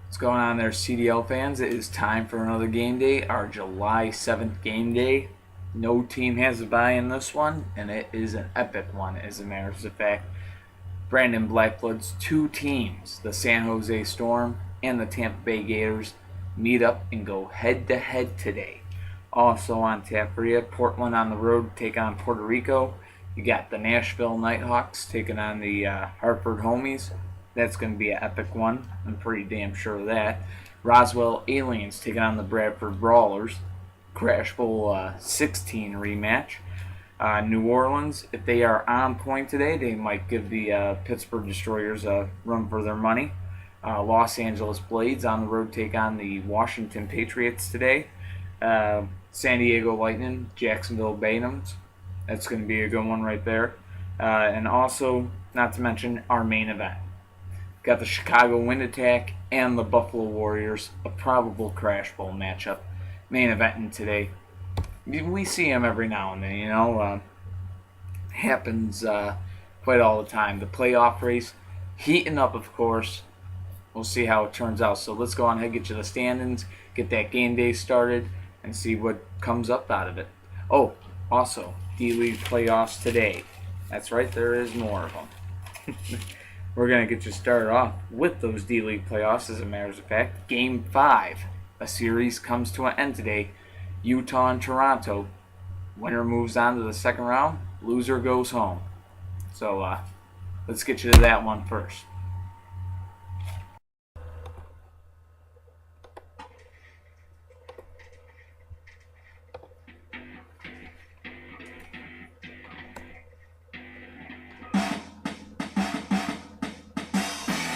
What's going on there, CDL fans? It is time for another game day, our July 7th game day. No team has a bye in this one, and it is an epic one, as a matter of fact. Brandon Blackblood's two teams, the San Jose Storm and the Tampa Bay Gators, meet up and go head-to-head today. Also on tap for you, Portland on the road take on Puerto Rico. You got the Nashville Nighthawks taking on the Hartford Homies. That's going to be an epic one. I'm pretty damn sure of that. Roswell Aliens taking on the Bradford Brawlers. Crash Bowl 16 rematch. New Orleans, if they are on point today, they might give the Pittsburgh Destroyers a run for their money. Los Angeles Blades on the road take on the Washington Patriots today. San Diego Lightning, Jacksonville Bangums. That's going to be a good one right there. And also, not to mention, our main event. Got the Chicago Wind Attack and the Buffalo Warriors, a probable Crash Bowl matchup. Main eventing today. We see them every now and then, happens quite all the time. The playoff race heating up, of course. We'll see how it turns out. So let's go on ahead, get you the standings, get that game day started, and see what comes up out of it. Oh, also, D-League playoffs today. That's right, there is more of them. We're going to get you started off with those D-League playoffs, as a matter of fact. Game 5. A series comes to an end today. Utah and Toronto. Winner moves on to the second round. Loser goes home. So, let's get you to that one first.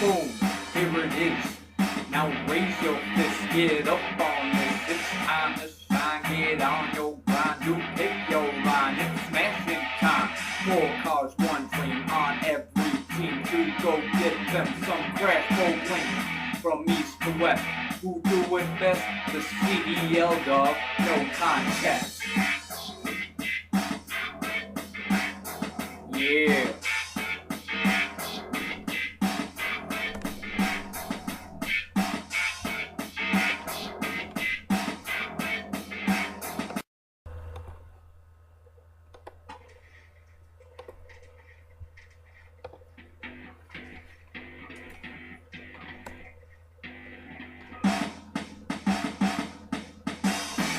Boom, here it is. Now raise your fist, get up on this. It's time to shine, get on your grind. You pick your line, it's smashing time. 4 cars, 1 dream on every team to go get them some crash bowl wins. From east to west, who do it best? The CDL dog, no contest. Yeah.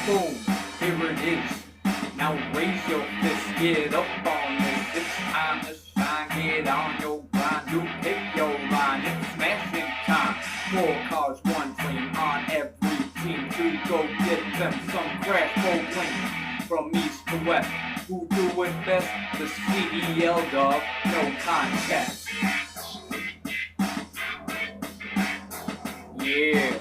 Boom, here it is. Now raise your fist, get up on this. It's time to shine, get on your grind. You pick your line, it's smashing time. 4 cars, 1 dream on every team to go get them some crash bowl wins. From east to west, who do it best? The CDL dog, no contest. Yeah.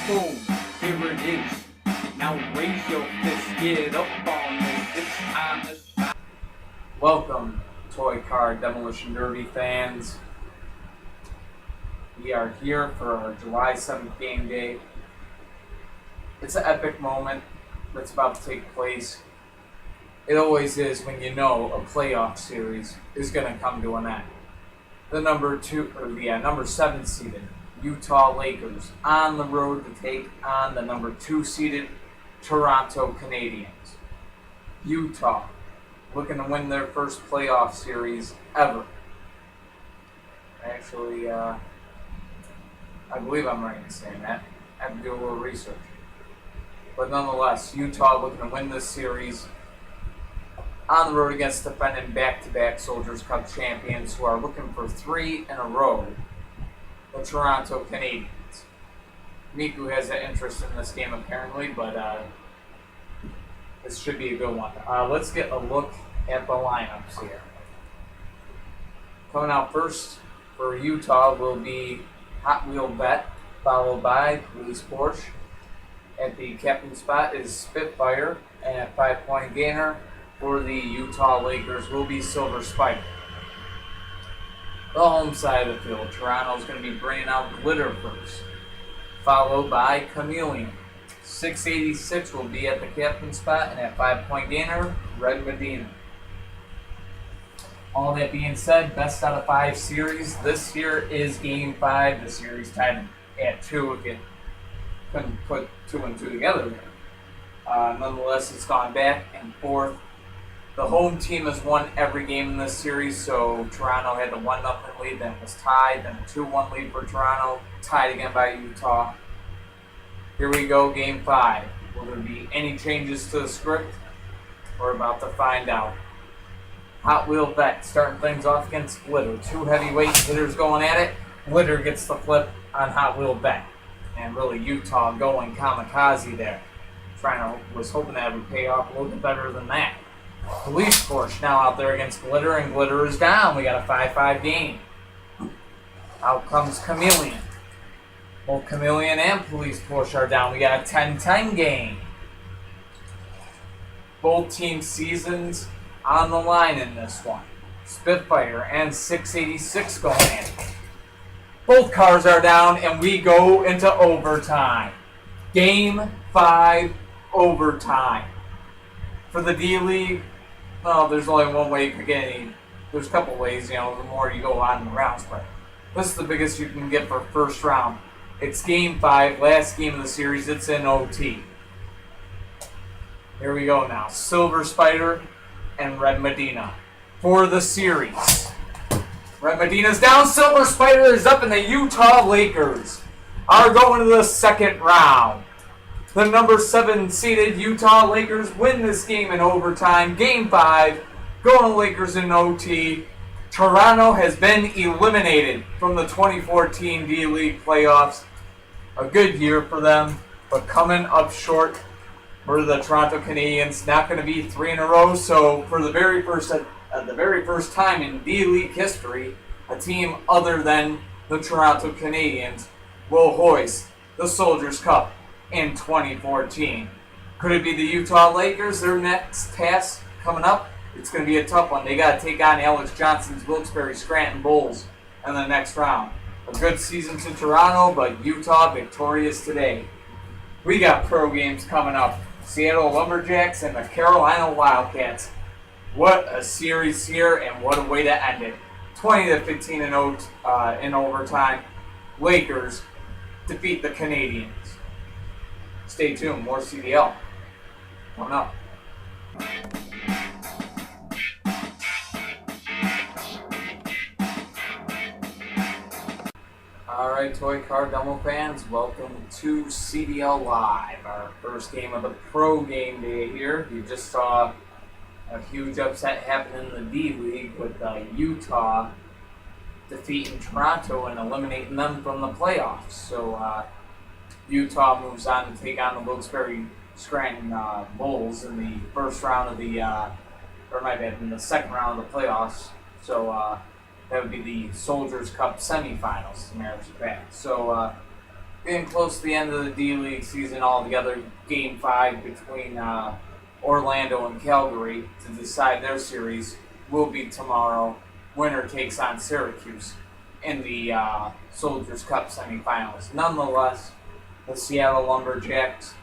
Boom, here it is. Now raise your fist, get up on this. It's time to shine. Welcome, Toy Car Demolition Derby fans. We are here for our July 7th game day. It's an epic moment that's about to take place. It always is when you know a playoff series is going to come to an end. The number 7 seeded Utah Lakers on the road to take on the number 2 seeded Toronto Canadiens. Utah looking to win their first playoff series ever. Actually, I believe I'm right in saying that. I have to do a little research. But nonetheless, Utah looking to win this series on the road against defending back-to-back Soldiers Cup champions who are looking for 3 in a row, the Toronto Canadiens. Miku has an interest in this game apparently, but this should be a good one. Let's get a look at the lineups here. Coming out first for Utah will be Hot Wheel Bet, followed by Police Porsche. At the captain spot is Spitfire, and at 5-point gainer, for the Utah Lakers will be Silver Spike. The home side of the field, Toronto's going to be bringing out Glitter first, followed by Chameleon. 686 will be at the captain spot, and at 5-point gainer, Red Medina. All that being said, best out of 5 series. This here is Game 5. The series tied at 2. Again, couldn't put 2 and 2 together there. Nonetheless, it's gone back and forth. The home team has won every game in this series, so Toronto had the 1-0 lead, then it was tied, then a 2-1 lead for Toronto, tied again by Utah. Here we go, Game 5. Will there be any changes to the script? We're about to find out. Hot Wheel Bet starting things off against Glitter. 2 heavyweight hitters going at it. Glitter gets the flip on Hot Wheel Bet. And really Utah going kamikaze there. Was hoping that would pay off a little bit better than that. Police Force now out there against Glitter, and Glitter is down. We got a 5-5 game. Out comes Chameleon. Both Chameleon and Police Force are down. We got a 10-10 game. Both team seasons on the line in this one. Spitfire and 686 going in. Both cars are down, and we go into overtime. Game 5 overtime. For the D-League, well, there's only one way you can get any. There's a couple ways, the more you go on in the rounds, but this is the biggest you can get for first round. It's Game 5, last game of the series. It's in OT. Here we go now. Silver Spider and Red Medina for the series. Red Medina's down. Silver Spider is up, and the Utah Lakers are going to the second round. The number 7 seeded Utah Lakers win this game in overtime. Game 5, going to Lakers in OT. Toronto has been eliminated from the 2014 D-League playoffs. A good year for them, but coming up short for the Toronto Canadiens. Not going to be 3 in a row, so for the very first time in D-League history, a team other than the Toronto Canadiens will hoist the Soldiers Cup in 2014. Could it be the Utah Lakers? Their next task coming up, it's going to be a tough one. They got to take on Alex Johnson's Wilkes-Barre Scranton Bulls in the next round. A good season to Toronto, but Utah victorious today. We got pro games coming up. Seattle Lumberjacks and the Carolina Wildcats. What a series here, and what a way to end it. 20-15 in overtime. Lakers defeat the Canadiens. Stay tuned, more CDL coming up. Alright, Toy Car Demo fans, welcome to CDL Live, our first game of the pro game day here. You just saw a huge upset happen in the D-League with Utah defeating Toronto and eliminating them from the playoffs. So Utah moves on to take on the Wilkes-Barre Scranton Bulls in the first round of the, in the second round of the playoffs. So that would be the Soldiers Cup semifinals, as a matter of fact. So getting close to the end of the D-League season altogether, Game 5 between Orlando and Calgary to decide their series will be tomorrow. Winner takes on Syracuse in the Soldiers Cup semifinals. Nonetheless, the Seattle Lumberjacks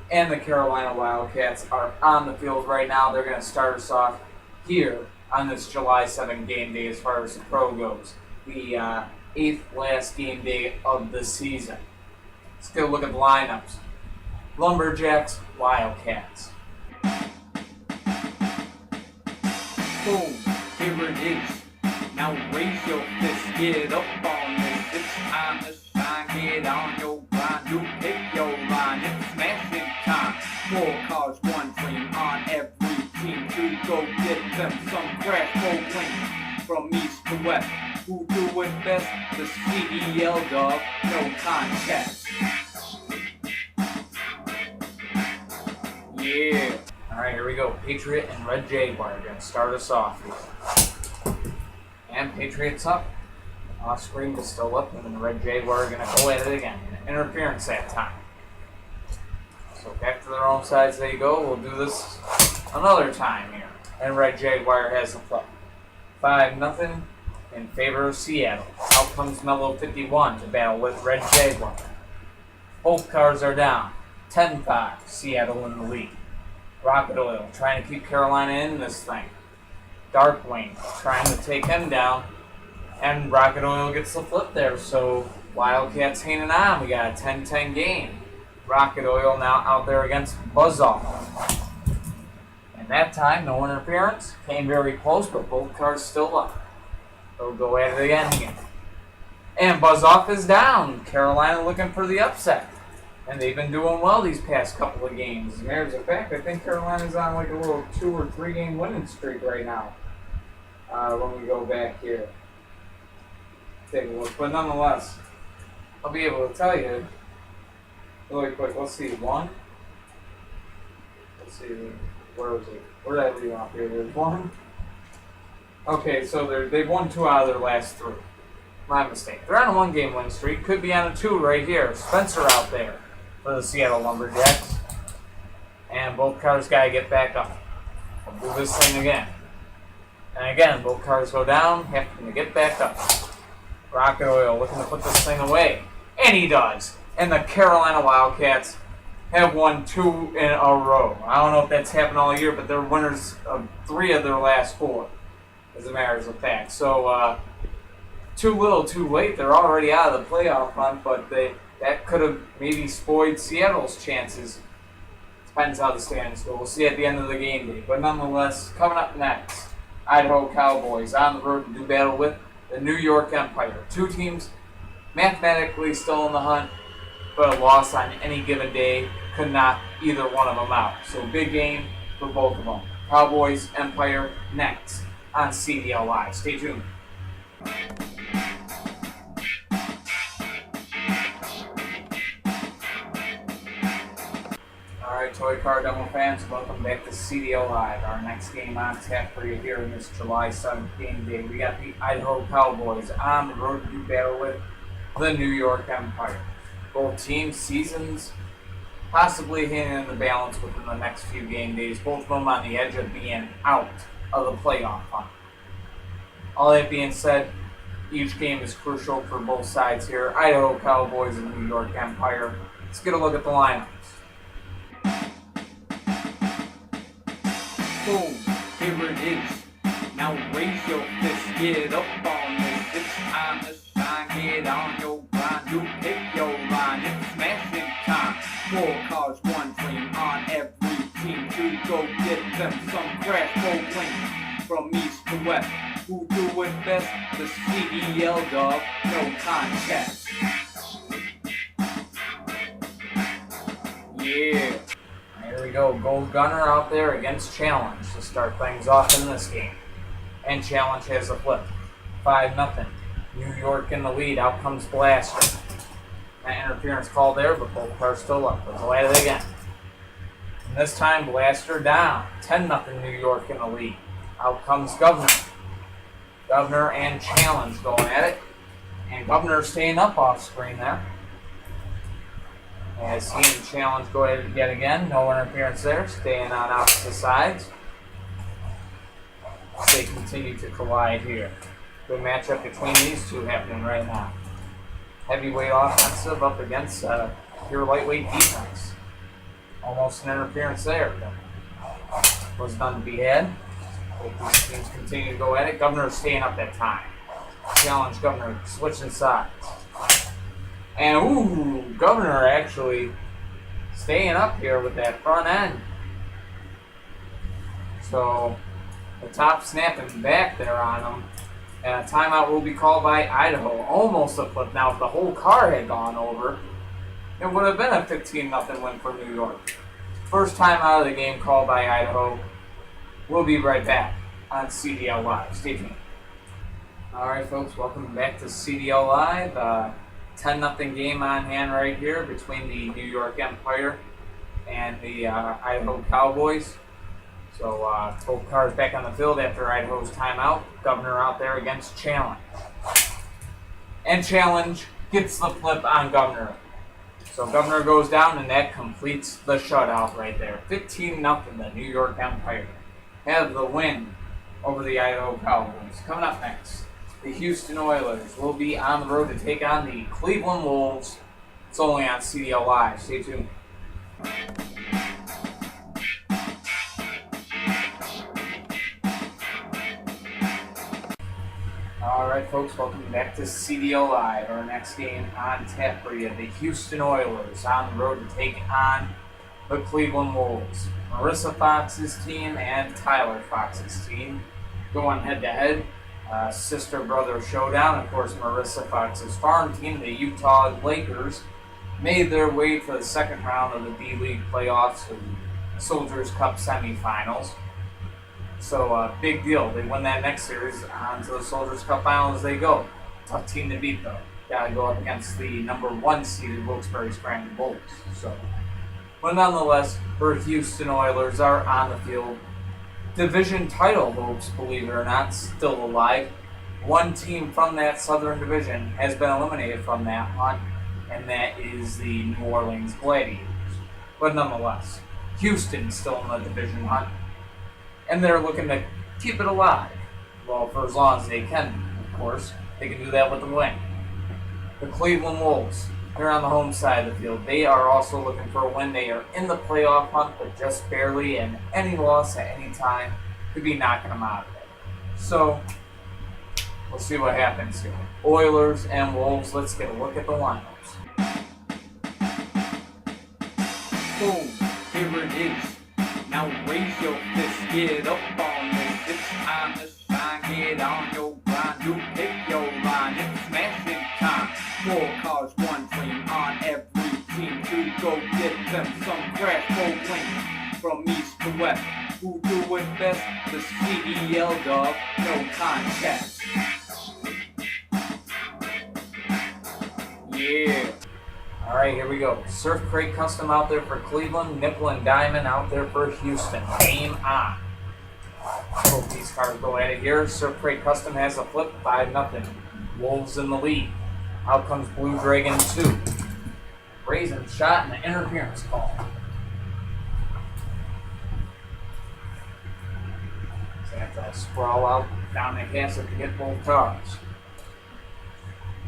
and the Carolina Wildcats are on the field right now. They're going to start us off here on this July 7 game day as far as the pro goes. The 8th last game day of the season. Let's go look at the lineups. Lumberjacks, Wildcats. Boom, here it is. Now raise your fist, get up on this. It's time to shine, get on your grind. You pick your line, it's smashing time. 4 cars, 1 dream on every team to go get them some crash bowling. From east to west, who do it best? The CDL dog, no contest. Yeah. Alright, here we go. Patriot and Red Jaguar are going to start us off here. And Patriot's up. Off screen is still up, and then the Red Jaguar are going to go at it again. Interference that time. So back to their own sides they go. We'll do this another time here. and Red Jaguar has the flip. 5-0 in favor of Seattle. Out comes Mellow 51 to battle with Red Jaguar. Both cars are down. 10-5, Seattle in the lead. Rocket Oil trying to keep Carolina in this thing. Darkwing trying to take him down. And Rocket Oil gets the flip there, so Wildcats hanging on. We got a 10-10 game. Rocket Oil now out there against Buzzoff. And that time, no interference. Came very close, but both cars still up. They'll go at it again. And Buzzoff is down. Carolina looking for the upset. And they've been doing well these past couple of games. As a matter of fact, I think Carolina's on like a little 2 or 3 game winning streak right now. When we go back here. Take a look. But nonetheless, I'll be able to tell you really quick. Let's see. Let's see. Where is it? Where did I leave off here? There's 1. Okay, so they've won 2 out of their last 3. My mistake. They're on a 1 game win streak. Could be on a 2 right here. Spencer out there for the Seattle Lumberjacks. And both cars got to get back up. We'll do this thing again. And again, both cars go down, having to get back up. Rocket Oil looking to put this thing away. And he does. And the Carolina Wildcats have won 2 in a row. I don't know if that's happened all year, but they're winners of 3 of their last 4, as a matter of fact. So, too little, too late. They're already out of the playoff run, but that could have maybe spoiled Seattle's chances. Depends how the standings go. We'll see at the end of the game day. But nonetheless, coming up next, Idaho Cowboys on the road to do battle with the New York Empire. 2 teams mathematically still in the hunt, but a loss on any given day could knock either one of them out. So big game for both of them. Cowboys, Empire, next on CDL Live. Stay tuned. Alright, Toy Car Demo fans, welcome back to CDL Live. Our next game on tap for you here in this July 7th game day. We got the Idaho Cowboys on the road to do battle with the New York Empire. Both teams' seasons possibly hanging in the balance within the next few game days. Both of them on the edge of being out of the playoff hunt. All that being said, each game is crucial for both sides here. Idaho Cowboys and New York Empire. Let's get a look at the lineups. Boom, here it is. Now raise your fist, get up on this. It's time to shine, get on your grind. You pick your line, it's smashing time. 4 cars, 1 dream on every team to go get them some crash bowling. From east to west, who do it best? The CDL dog, no contest. Yeah. Here we go. Gold Gunner out there against Challenge to start things off in this game. And Challenge has a flip. 5-0. New York in the lead. Out comes Blaster. That interference call there, but both cars still up. We'll go at it again. And this time, Blaster down. 10-0 New York in the lead. Out comes Governor. Governor and Challenge going at it. And Governor staying up off screen there. As he and Challenge go at it yet again. No interference there. Staying on opposite sides. They continue to collide here. Good matchup between these two happening right now. Heavyweight offensive up against pure lightweight defense. Almost an interference there, but was none to be had. Both these teams continue to go at it. Governor staying up that time. Challenge Governor switching sides. And ooh, Governor actually staying up here with that front end. So the top snapping back there on him. And a timeout will be called by Idaho. Almost a flip. Now, if the whole car had gone over, it would have been a 15-0 win for New York. First time out of the game called by Idaho. We'll be right back on CDL Live. Stay tuned. All right, folks, welcome back to CDL Live. 10-0 game on hand right here between the New York Empire and the Idaho Cowboys. So both cars back on the field after Idaho's timeout. Governor out there against Challenge. And Challenge gets the flip on Governor. So Governor goes down, and that completes the shutout right there. 15-0 the New York Empire. have the win over the Idaho Cowboys. Coming up next, the Houston Oilers will be on the road to take on the Cleveland Wolves. It's only on CDL Live. Stay tuned. Alright folks, welcome back to CDL Live. Our next game on tap for you, the Houston Oilers on the road to take on the Cleveland Wolves. Marissa Fox's team and Tyler Fox's team going head to head. Sister-brother showdown. Of course, Marissa Fox's farm team, the Utah Lakers, made their way for the second round of the D-League playoffs and Soldiers Cup semifinals. So, big deal. They win that next series. On to the Soldiers Cup finals they go. Tough team to beat, though. Got to go up against the number 1 seeded Wilkes-Barre Scranton Bulls. So, but nonetheless, her Houston Oilers are on the field. Division title hopes, believe it or not, still alive. One team from that Southern Division has been eliminated from that hunt, and that is the New Orleans Gladiators. But nonetheless, Houston's still in the division hunt, and they're looking to keep it alive. Well, for as long as they can, of course. They can do that with a win. The Cleveland Wolves, they're on the home side of the field. They are also looking for a win. They are in the playoff hunt, but just barely, and any loss at any time could be knocking them out of it. So, we'll see what happens here. Oilers and Wolves, let's get a look at the lineups. Boom, here it is. Now raise your fist, get up on this. It's time to shine, get on your grind. You pick your line, it's smashing time. 4 cars, 1 dream on every team to go get them some crash gold win. From east to west, who do it best? The CDL dog, no contest. Yeah. Alright, here we go. Surf Crate Custom out there for Cleveland. Nickel and Diamond out there for Houston. Game on. Hope these cars go at it here. Surf Crate Custom has a flip, 5-0. Wolves in the lead. Out comes Blue Dragon 2. Brazen shot and an interference call. So I have to sprawl out down the castle to get both cars,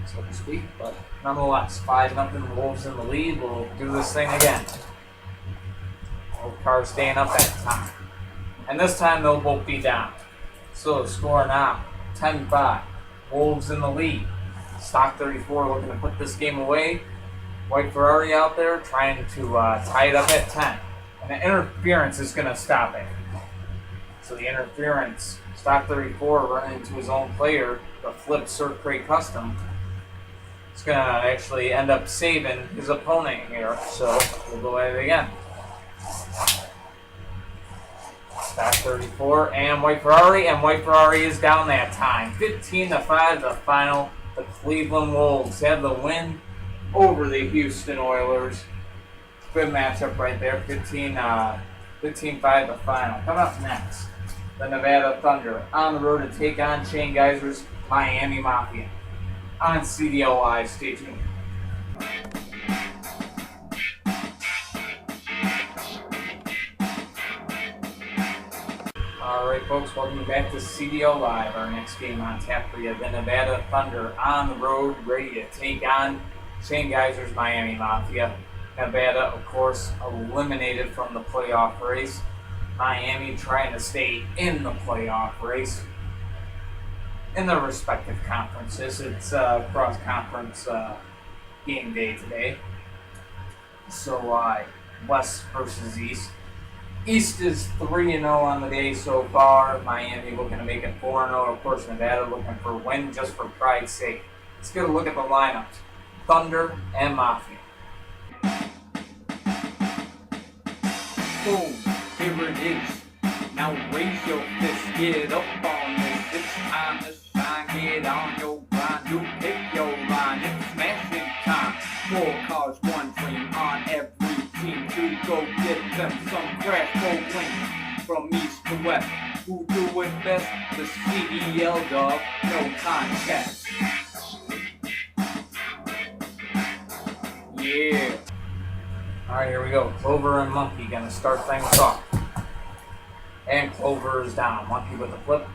so to speak. But nonetheless, 5-0 Wolves in the lead. We'll do this thing again. Both cars staying up that time. And this time they'll both be down. So the score now, 10-5. Wolves in the lead. Stock 34 looking to put this game away. White Ferrari out there trying to tie it up at 10. And the interference is going to stop it. So the interference, Stock 34 running into his own player, the flip Surf Crate Custom. It's going to actually end up saving his opponent here. So we'll go at it again. Stock 34 and White Ferrari is down that time. 15-5 the final. The Cleveland Wolves have the win over the Houston Oilers. Good matchup right there. 15-5 the final. Coming up next, the Nevada Thunder on the road to take on Shane Geiser's Miami Mafia. On CDL Live, stay tuned. Alright folks, welcome back to CDL Live. Our next game on tap for you, the Nevada Thunder on the road, ready to take on Shane Geiser's Miami Mafia. Nevada, of course, eliminated from the playoff race. Miami trying to stay in the playoff race in their respective conferences. It's cross-conference game day today. So West versus East. East is 3-0 on the day so far. Miami looking to make it 4-0. Of course, Nevada looking for a win just for pride's sake. Let's get a look at the lineups. Thunder and Mafia. Boom, here it is. Now raise your fist, get up on this. It's time to shine, get on your grind. You pick your line, it's smashing time. 4 cars, 1 dream on every team to go get them some crash gold win. From east to west, who do it best? The CDL dog, no contest. Yeah. Alright, here we go. Clover and Monkey gonna start things off. And Clover is down. Monkey with a flip.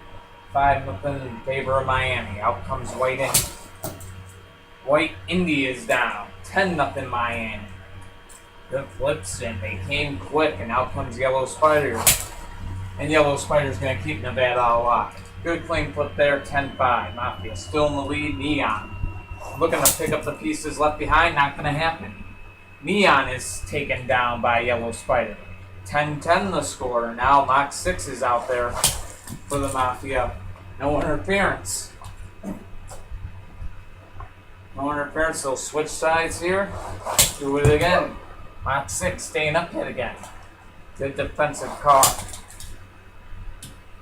5-0 in favor of Miami. Out comes White Indy. White Indy is down. 10-0 Miami. Good flips, and they came quick, and out comes Yellow Spider. And Yellow Spider's going to keep Nevada alive. Good clean flip there, 10-5. Mafia still in the lead. Neon looking to pick up the pieces left behind. Not going to happen. Neon is taken down by Yellow Spider. 10-10 the score. Now Mach 6 is out there for the Mafia. No interference. No interference. They'll switch sides here. Do it again. Mach 6 staying up yet again. Good defensive call.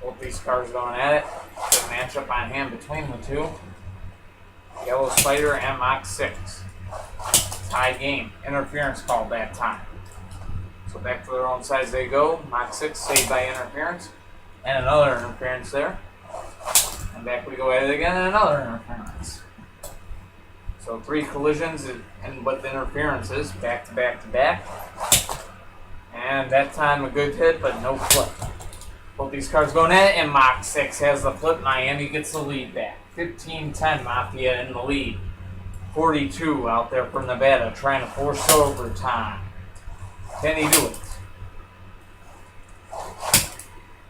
Both these cars going at it. Good matchup on hand between the two. Yellow Spider and Mach 6. Tie game. Interference called that time. So back to their own sides they go. Mach 6 saved by interference. And another interference there. And back we go at it again and another interference. So 3 collisions and with interferences. Back to back to back. And that time a good hit but no flip. Both these cars going at it, and Mach 6 has the flip. Miami gets the lead back. 15-10, Mafia in the lead. 42 out there from Nevada trying to force overtime. Can he do it?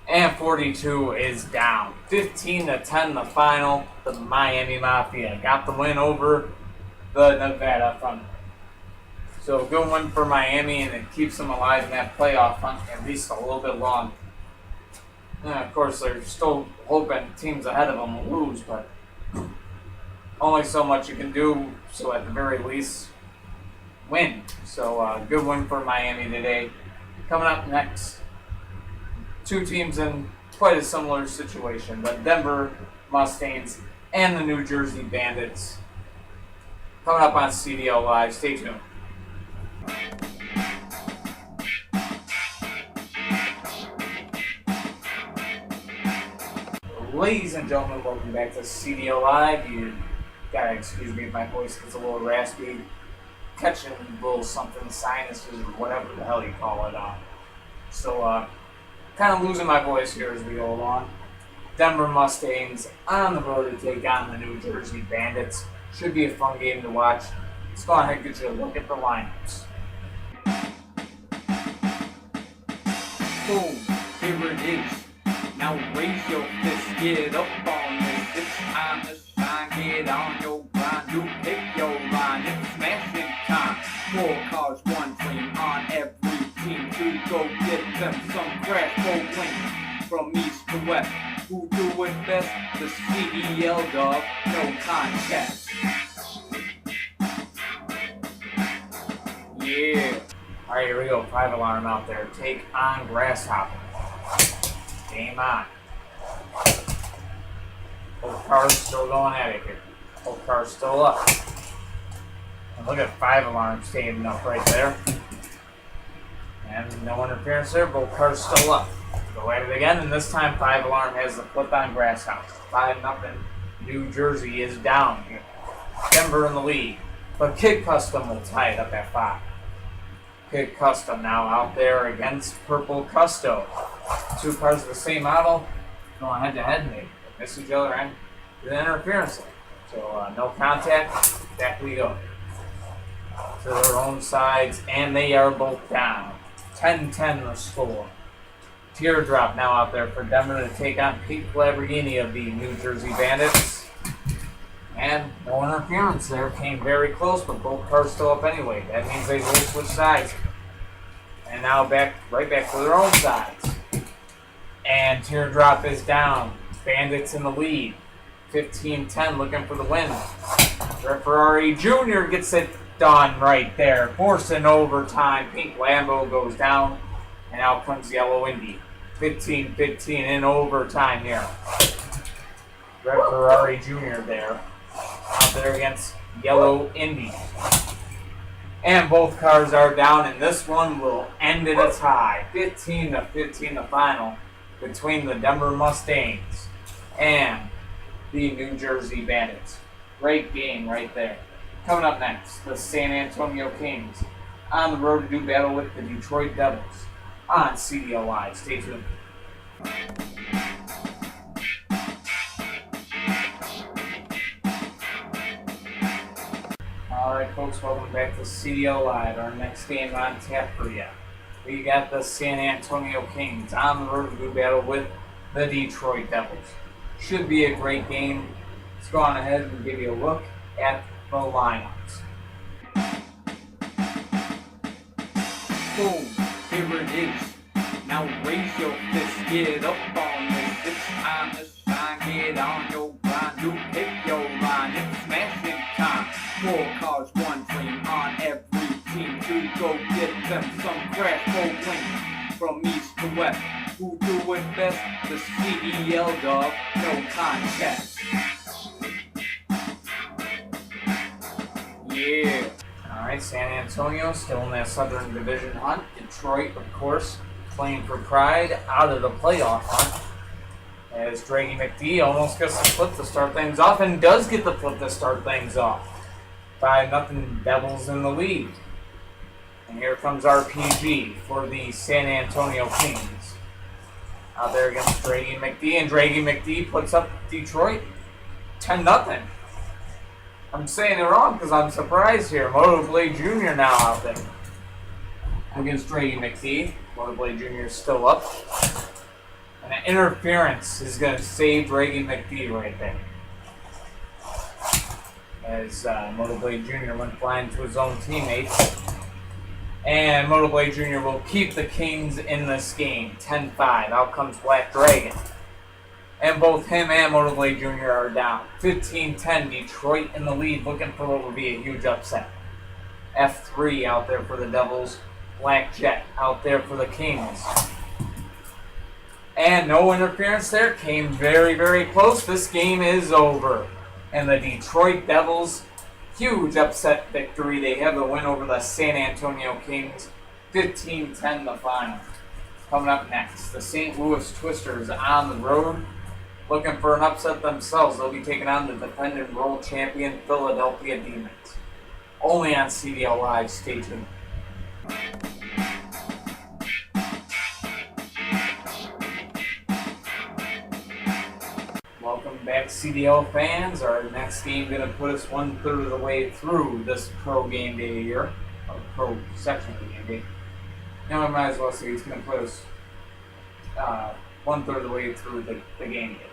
And 42 is down. 15-10 the final. The Miami Mafia got the win over the Nevada Thunder. So good win for Miami, and it keeps them alive in that playoff hunt at least a little bit long. And of course, they're still hoping teams ahead of them will lose, but only so much you can do, so at the very least, win. So good win for Miami today. Coming up next, 2 teams in quite a similar situation, the Denver Mustangs and the New Jersey Bandits. Coming up on CDL Live. Stay tuned. Ladies and gentlemen, welcome back to CDL Live. You gotta excuse me if my voice gets a little raspy. Catching a little something, sinuses, or whatever the hell you call it. So, kind of losing my voice here as we go along. Denver Mustangs on the road to take on the New Jersey Bandits. Should be a fun game to watch. Let's go ahead and get you a look at the lineups. Boom, here it is. Now raise your fist, get up on this. It's time to shine, get on your grind. You pick your line, it's smashing time. 4 cars, 1 team on every team to go get them some crash bowling. From east to west, who do it best? The CDL dog, no contest. Yeah. Alright, here we go. 5 alarm out there. Take on Grasshopper. Game on. Both cars still going at it here. Both cars still up. And look at 5 alarms staying up right there. And no interference there. Both cars still up. Go at it again, and this time 5 alarm has the flip on Grasshopper. 5-0. New Jersey is down here. Denver in the lead. But Kid Custom will tie it up at 5. Kid Custom now out there against Purple Custo. 2 cars of the same model going head to head, and they miss each other and the interference. So no contact. Back we go to their own sides, and they are both down. 10-10 the score. Teardrop now out there for Denver to take on Pete Lamborghini of the New Jersey Bandits. And no interference there. Came very close, but both cars still up anyway. That means they will switch sides. And now right back to their own sides. And Teardrop is down. Bandits in the lead. 15-10 looking for the win. Brett Ferrari Jr. gets it done right there. Forcing overtime. Pink Lambo goes down. And out comes Yellow Indy. 15-15 in overtime here. Brett Ferrari Jr. there. Out there against Yellow Indy. And both cars are down, and this one will end in a tie. 15-15 the final between the Denver Mustangs and the New Jersey Bandits. Great game right there. Coming up next, the San Antonio Kings on the road to do battle with the Detroit Devils on CDL Live. Stay tuned. Alright folks, welcome back to CDL Live. Our next game on tap for you. We got the San Antonio Kings on the road to do battle with the Detroit Devils. Should be a great game. Let's go on ahead and give you a look at the lineups. Boom, here it is. Now raise your fist, get up on this. It's time to shine, get on your grind. You pick your line, it's smashing time. 4 cars, 1 dream on every team to go get them some crash bowling from east to west. Who do it best? The CDL dog, no contest. Yeah. Alright, San Antonio still in that Southern Division hunt. Detroit, of course, playing for pride out of the playoff hunt. As Draggy McD almost gets the flip to start things off, and does get the flip to start things off. 5-0 Devils in the lead. And here comes RPG for the San Antonio Kings. Out there against Draggy McD, and Draggy McD puts up Detroit 10-0. I'm saying it wrong because I'm surprised here. Motoblade Jr. now out there against Draggy McD. Motoblade Jr. is still up. And an interference is going to save Draggy McD right there. As Motoblade Jr. went flying to his own teammates. And Motoblade Jr. will keep the Kings in this game. 10-5. Out comes Black Dragon. And both him and Motoblade Jr. are down. 15-10, Detroit in the lead, looking for what will be a huge upset. F3 out there for the Devils. Black Jet out there for the Kings. And no interference there. Came very, very close. This game is over. And the Detroit Devils, huge upset victory. They have the win over the San Antonio Kings. 15-10 the final. Coming up next, the St. Louis Twisters on the road. Looking for an upset themselves. They'll be taking on the defending world champion Philadelphia Demons. Only on CDL Live. Stay tuned. Welcome back, CDL fans. Our next game going to put us 1/3 of the way through this pro game day here, or pro section of the game day. Now I might as well say it's going to put us 1/3 of the way through the game day.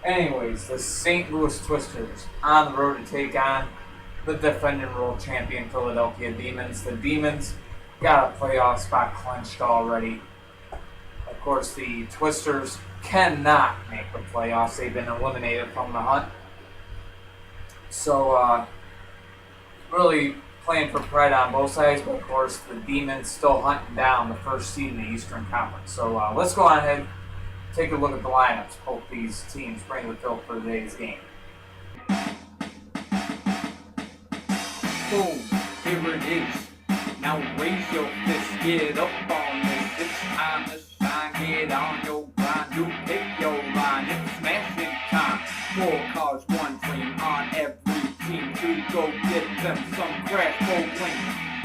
Anyways, the St. Louis Twisters on the road to take on the defending world champion Philadelphia Demons. The Demons got a playoff spot clinched already. Of course, the Twisters cannot make the playoffs. They've been eliminated from the hunt. So, really playing for pride on both sides, but of course the Demons still hunting down the first seed in the Eastern Conference. So let's go on ahead, take a look at the lineups. Both these teams bring the fill for today's game. Boom, here it is. Now raise your fist, get up on this. It's time to shine, get on your grind. You pick your line, it's smashing time. 4 cars, 1 dream on every team to go get them some crash bowling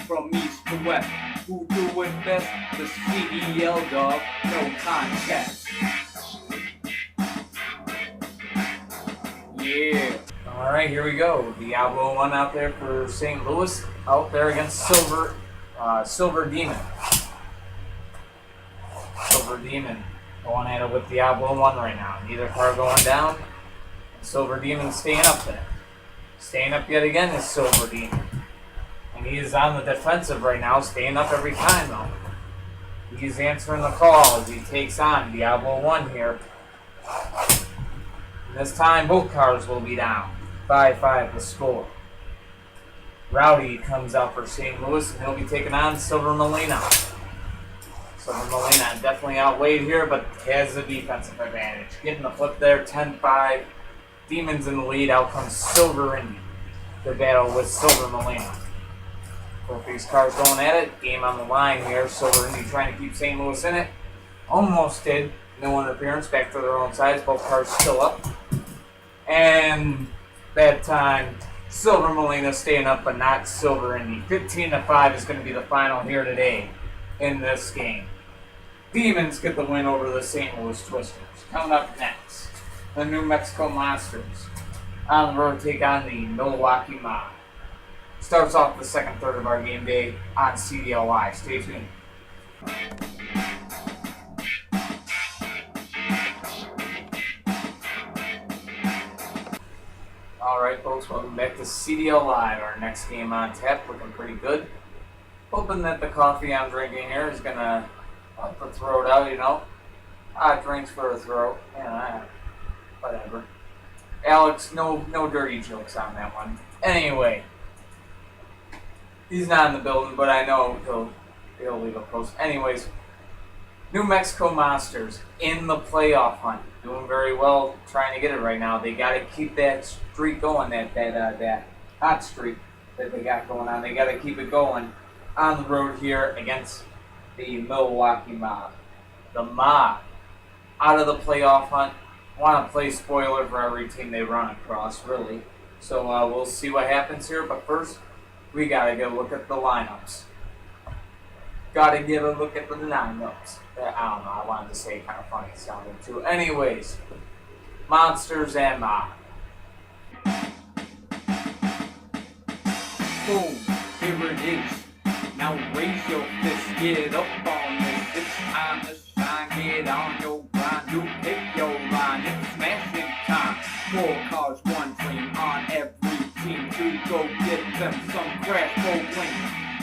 from east to west. Who do it best? The CDL dog, no contest. Yeah. Alright, here we go. The Outlaw one out there for St. Louis, out there against Silver Demon. Silver Demon going at it with the Outlaw one right now. Neither car going down. Silver Demon staying up there. Staying up yet again is Silver Demon. And he is on the defensive right now, staying up every time though. He's answering the call as he takes on the Outlaw one here. And this time both cars will be down. 5-5 the score. Rowdy comes out for St. Louis, and he'll be taking on Silver Molina. Silver Molina definitely outweighed here, but has the defensive advantage. Getting the flip there, 10-5. Demons in the lead. Out comes Silver Indy to battle with Silver Molina. Both these cars going at it. Game on the line here. Silver Indy trying to keep St. Louis in it. Almost did. No interference. Back to their own sides. Both cars still up. And that time, Silver Molina staying up, but not Silver Indy. 15-5 is going to be the final here today in this game. Demons get the win over the St. Louis Twisters. Coming up next, the New Mexico Monsters on the road to take on the Milwaukee Mob. starts off the second third of our game day on CDL Live. Stay tuned. Alright folks, welcome back to CDL Live. Our next game on tap, looking pretty good. Hoping that the coffee I'm drinking here is going to help the throat out, you know. Drinks for the throat. Yeah, whatever. Alex, no dirty jokes on that one. Anyway, he's not in the building, but I know he'll leave a post. Anyways, New Mexico Monsters in the playoff hunt, doing very well, trying to get it right now. They got to keep that streak going, that hot streak that they got going on. They got to keep it going on the road here against the Milwaukee Mob. The Mob out of the playoff hunt. Want to play spoiler for every team they run across, really. So we'll see what happens here. But first, we got to get a look at the lineups. I don't know. I wanted to say it kind of funny sounding too. Anyways, Monsters and Mob. Boom, here it is. Now raise your fist, get up on this. It's time to shine, get on your grind. You pick your line, it's smashing time. 4 cars, 1 dream on every team to go get them some crash bowling.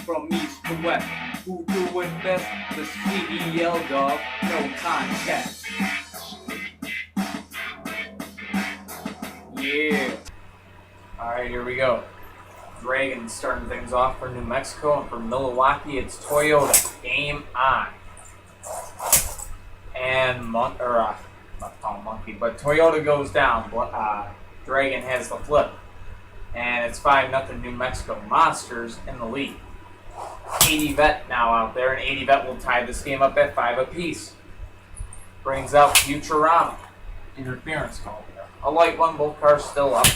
From east to west, who do it best? The CDL dog, no contest. Yeah. Alright, here we go. Dragons starting things off for New Mexico, and for Milwaukee, it's Toyota. Game on. And not call Monkey, but Toyota goes down. Dragon has the flip, and it's 5-0 New Mexico. Monsters in the lead. 80 vet now out there, and 80 vet will tie this game up at 5 apiece. Brings out Futurama. Interference call there. A light one, both cars still up.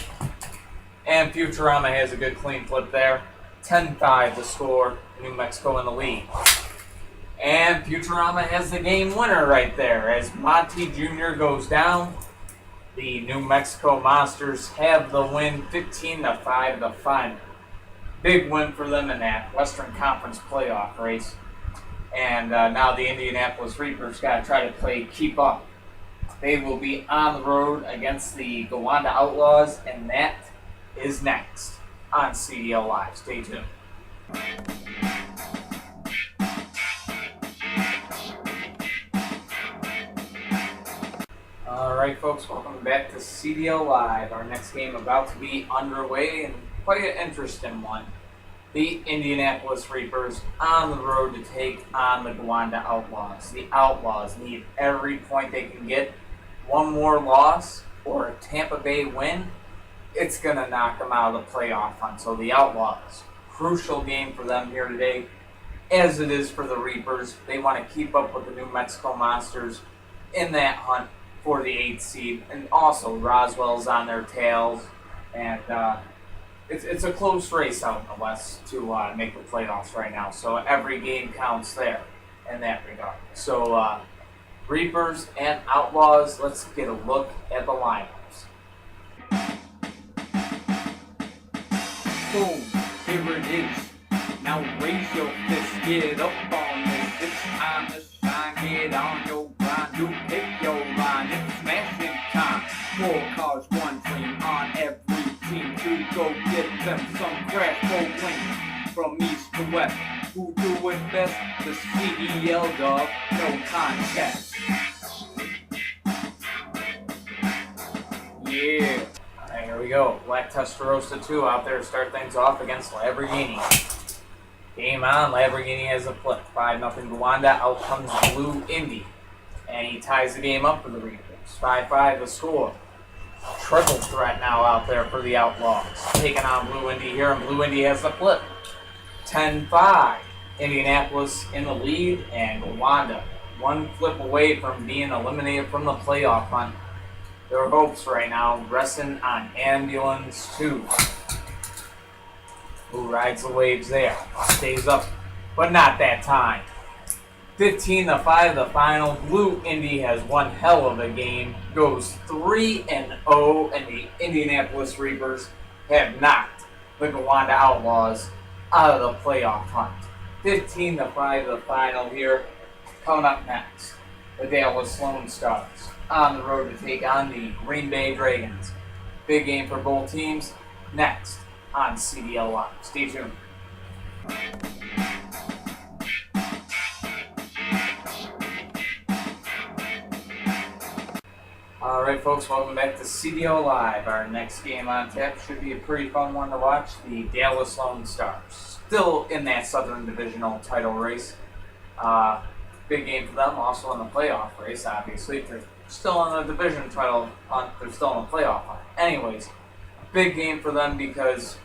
And Futurama has a good clean flip there. 10-5 to score. New Mexico in the lead. And Futurama has the game winner right there. As Monty Jr. goes down, the New Mexico Monsters have the win 15-5 the final. Big win for them in that Western Conference playoff race. And now the Indianapolis Reapers got to try to keep up. They will be on the road against the Gowanda Outlaws, and that is next on CDL Live. Stay tuned. Alright folks, welcome back to CDL Live. Our next game about to be underway, and quite an interesting one. The Indianapolis Reapers on the road to take on the Gowanda Outlaws. The Outlaws need every point they can get. One more loss or a Tampa Bay win, it's going to knock them out of the playoff hunt. So the Outlaws, crucial game for them here today, as it is for the Reapers. They want to keep up with the New Mexico Monsters in that hunt for the 8th seed. And also Roswell's on their tails. And it's a close race out in the West to make the playoffs right now. So every game counts there in that regard. So Reapers and Outlaws, let's get a look at the lineups. Boom, here it is. Now raise your fist, get up on this. It's time to shine, get on your grind. You pick your line, it's smashing time. 4 cars, 1 dream on every team to go get them some crash bowling. From east to west, who do it best? The CDL dog, no contest. Yeah. Alright, here we go. Black Testarossa 2 out there to start things off against Lamborghini. Game on, Lamborghini has a flip. 5-0 Gowanda, out comes Blue Indy. And he ties the game up for the Reapers. 5-5 the score. Triple threat now out there for the Outlaws. Taking on Blue Indy here, and Blue Indy has the flip. 10-5. Indianapolis in the lead, and Gowanda 1 flip away from being eliminated from the playoff hunt. Their hopes right now resting on Ambulance 2, who rides the waves there. Stays up, but not that time. 15-5 the final. Blue Indy has one hell of a game. Goes 3-0, and the Indianapolis Reapers have knocked the Gowanda Outlaws out of the playoff hunt. 15-5 the final here. Coming up next, the Dallas Lone Stars on the road to take on the Green Bay Dragons. Big game for both teams. Next on CDL Live. Stay tuned. Alright folks, welcome back to CDL Live. Our next game on tap should be a pretty fun one to watch. The Dallas Lone Stars. Still in that Southern Divisional title race. Big game for them, also in the playoff race, obviously. If they're still in the division title hunt, they're still in the playoff hunt. Anyways, big game for them because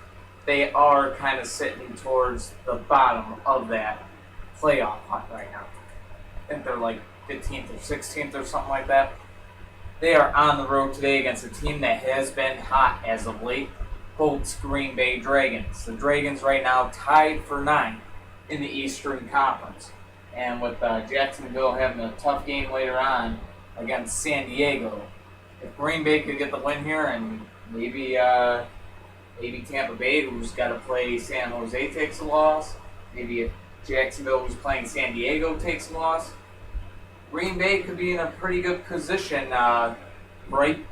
they are kind of sitting towards the bottom of that playoff hunt right now. I think they're like 15th or 16th or something like that. They are on the road today against a team that has been hot as of late, Colts Green Bay Dragons. The Dragons right now tied for 9th in the Eastern Conference. And with Jacksonville having a tough game later on against San Diego, if Green Bay could get the win here and maybe Tampa Bay, who's got to play San Jose, takes a loss, maybe if Jacksonville, who's playing San Diego, takes a loss, Green Bay could be in a pretty good position right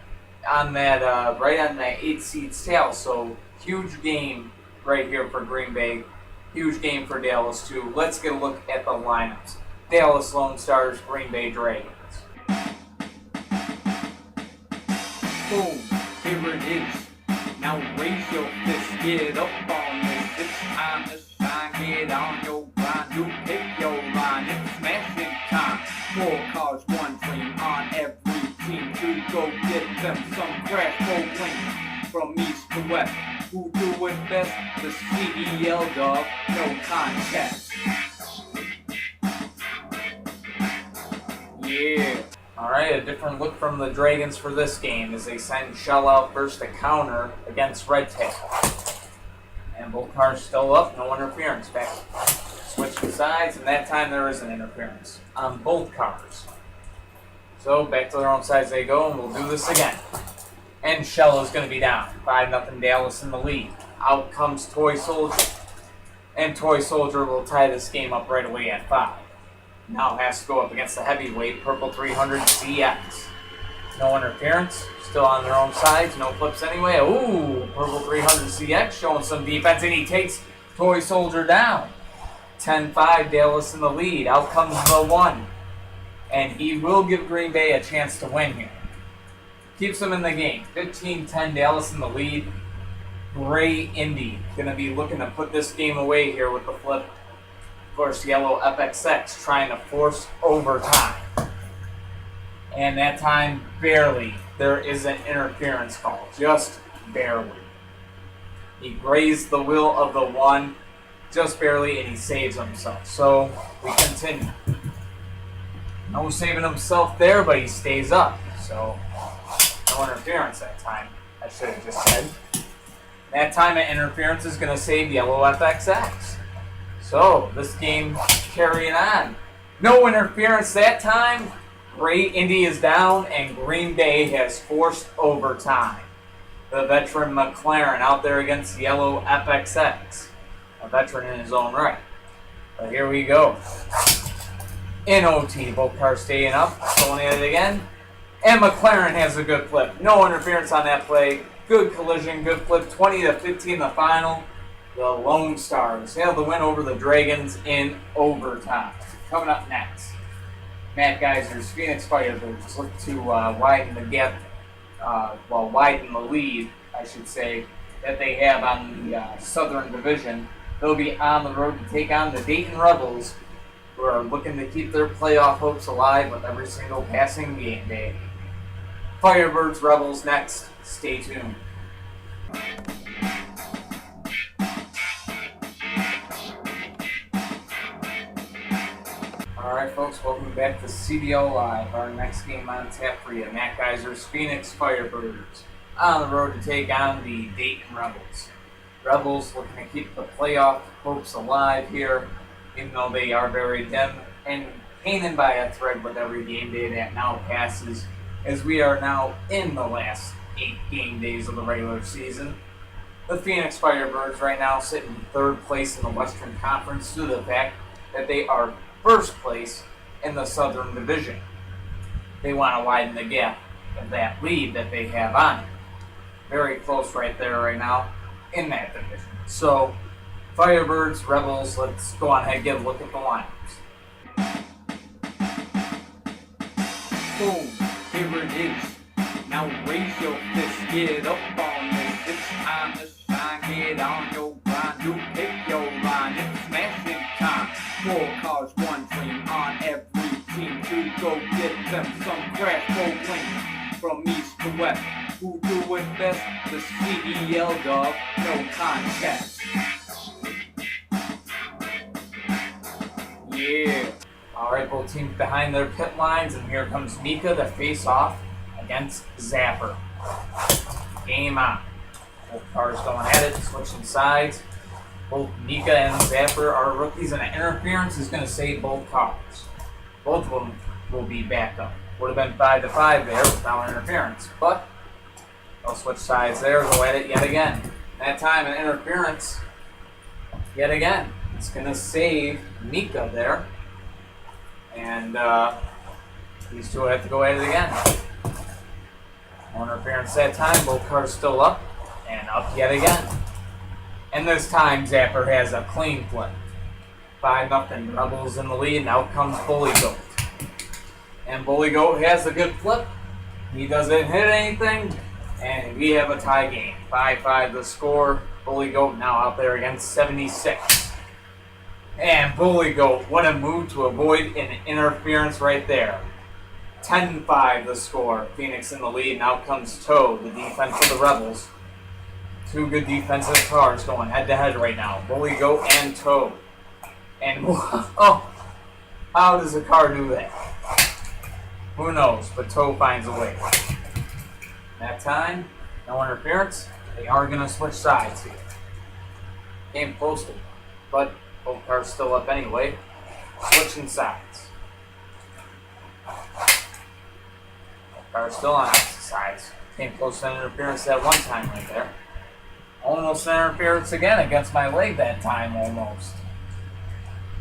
on that 8 seed's tail. So huge game right here for Green Bay. Huge game for Dallas too. Let's get a look at the lineups. Dallas Lone Stars, Green Bay Dragons. Boom, here it is. Now raise your fist, get up on this. It's time to shine, get on your grind. You pick your line, it's smashing time. 4 cars, 1 dream on every team to go get them some crash gold wins. From east to west, who do it best? The CDL dog, no contest. Yeah. Alright, a different look from the Dragons for this game as they send Shell out first to counter against Red Tail. And both cars still up, no interference. Back. Switch the sides, and that time there is an interference on both cars. So back to their own sides they go, and we'll do this again. And Shell is going to be down. 5-0 Dallas in the lead. Out comes Toy Soldier. And Toy Soldier will tie this game up right away at 5. Now has to go up against the heavyweight Purple 300 CX. No interference. Still on their own sides. No flips anyway. Ooh, Purple 300 CX showing some defense, and he takes Toy Soldier down. 10-5 Dallas in the lead. Out comes the 1. And he will give Green Bay a chance to win here. Keeps them in the game. 15-10 Dallas in the lead. Gray Indy going to be looking to put this game away here with the flip. Of course, Yellow FXX trying to force overtime. And that time, barely, there is an interference call. Just barely. He grazed the wheel of the 1, just barely, and he saves himself. So, we continue. No saving himself there, but he stays up. So, no interference that time, I should have just said. That time, an interference is going to save Yellow FXX. So, this game carrying on. No interference that time. Gray Indy is down, and Green Bay has forced overtime. The veteran McLaren out there against Yellow FXX. A veteran in his own right. But here we go. In OT, both cars staying up, going at it again. And McLaren has a good flip. No interference on that play. Good collision, good flip. 20-15 the final. The Lone Stars have the win over the Dragons in overtime. Coming up next, Matt Geiser's Phoenix Firebirds look to widen the gap, widen the lead, I should say, that they have on the Southern Division. They'll be on the road to take on the Dayton Rebels, who are looking to keep their playoff hopes alive with every single passing game day. Firebirds Rebels next. Stay tuned. Alright folks, welcome back to CDL Live. Our next game on tap for you, Matt Geiser's Phoenix Firebirds on the road to take on the Dayton Rebels. Rebels looking to keep the playoff hopes alive here, even though they are very dim and hanging by a thread with every game day that now passes, as we are now in the last 8 game days of the regular season. The Phoenix Firebirds right now sit in third place in the Western Conference due to the fact that they are first place in the Southern Division. They want to widen the gap of that lead that they have on it. Very close right there right now in that division. So, Firebirds, Rebels, let's go on ahead and get a look at the lineups. Boom, here it is. Now raise your fist, get up on this. It's time to shine, get on your grind. You pick your line, it's smashing time. 4 cars, 1 dream on every team to go get them some crash bowling. From east to west, who do it best? The CDL dog, no contest. Yeah. Alright, both teams behind their pit lines, and here comes Mika to face off against Zapper. Game on. Both cars going at it, switching sides. Both Mika and Zapper are rookies, and an interference is going to save both cars. Both of them will be backed up. Would have been 5-5 there without interference, but they'll switch sides there, go at it yet again. That time, an interference yet again. It's going to save Mika there. And these two have to go at it again. No interference that time. Both cars still up. And up yet again. And this time, Zapper has a clean flip. 5-0. Rebels in the lead. And out comes Bully Goat. And Bully Goat has a good flip. He doesn't hit anything. And we have a tie game. 5-5 the score. Bully Goat now out there against 76. And Bully Goat, what a move to avoid an interference right there. 10-5 the score. Phoenix in the lead. Now comes Toe, the defense of the Rebels. Two good defensive cars going head-to-head right now. Bully Goat and Toe. And, oh, how does a car do that? Who knows, but Toe finds a way. That time, no interference. They are going to switch sides here. Game posted, but both cars still up anyway. Switching sides. Both cars still on opposite sides. Came close to interference that one time right there. Almost interference again against my leg that time almost.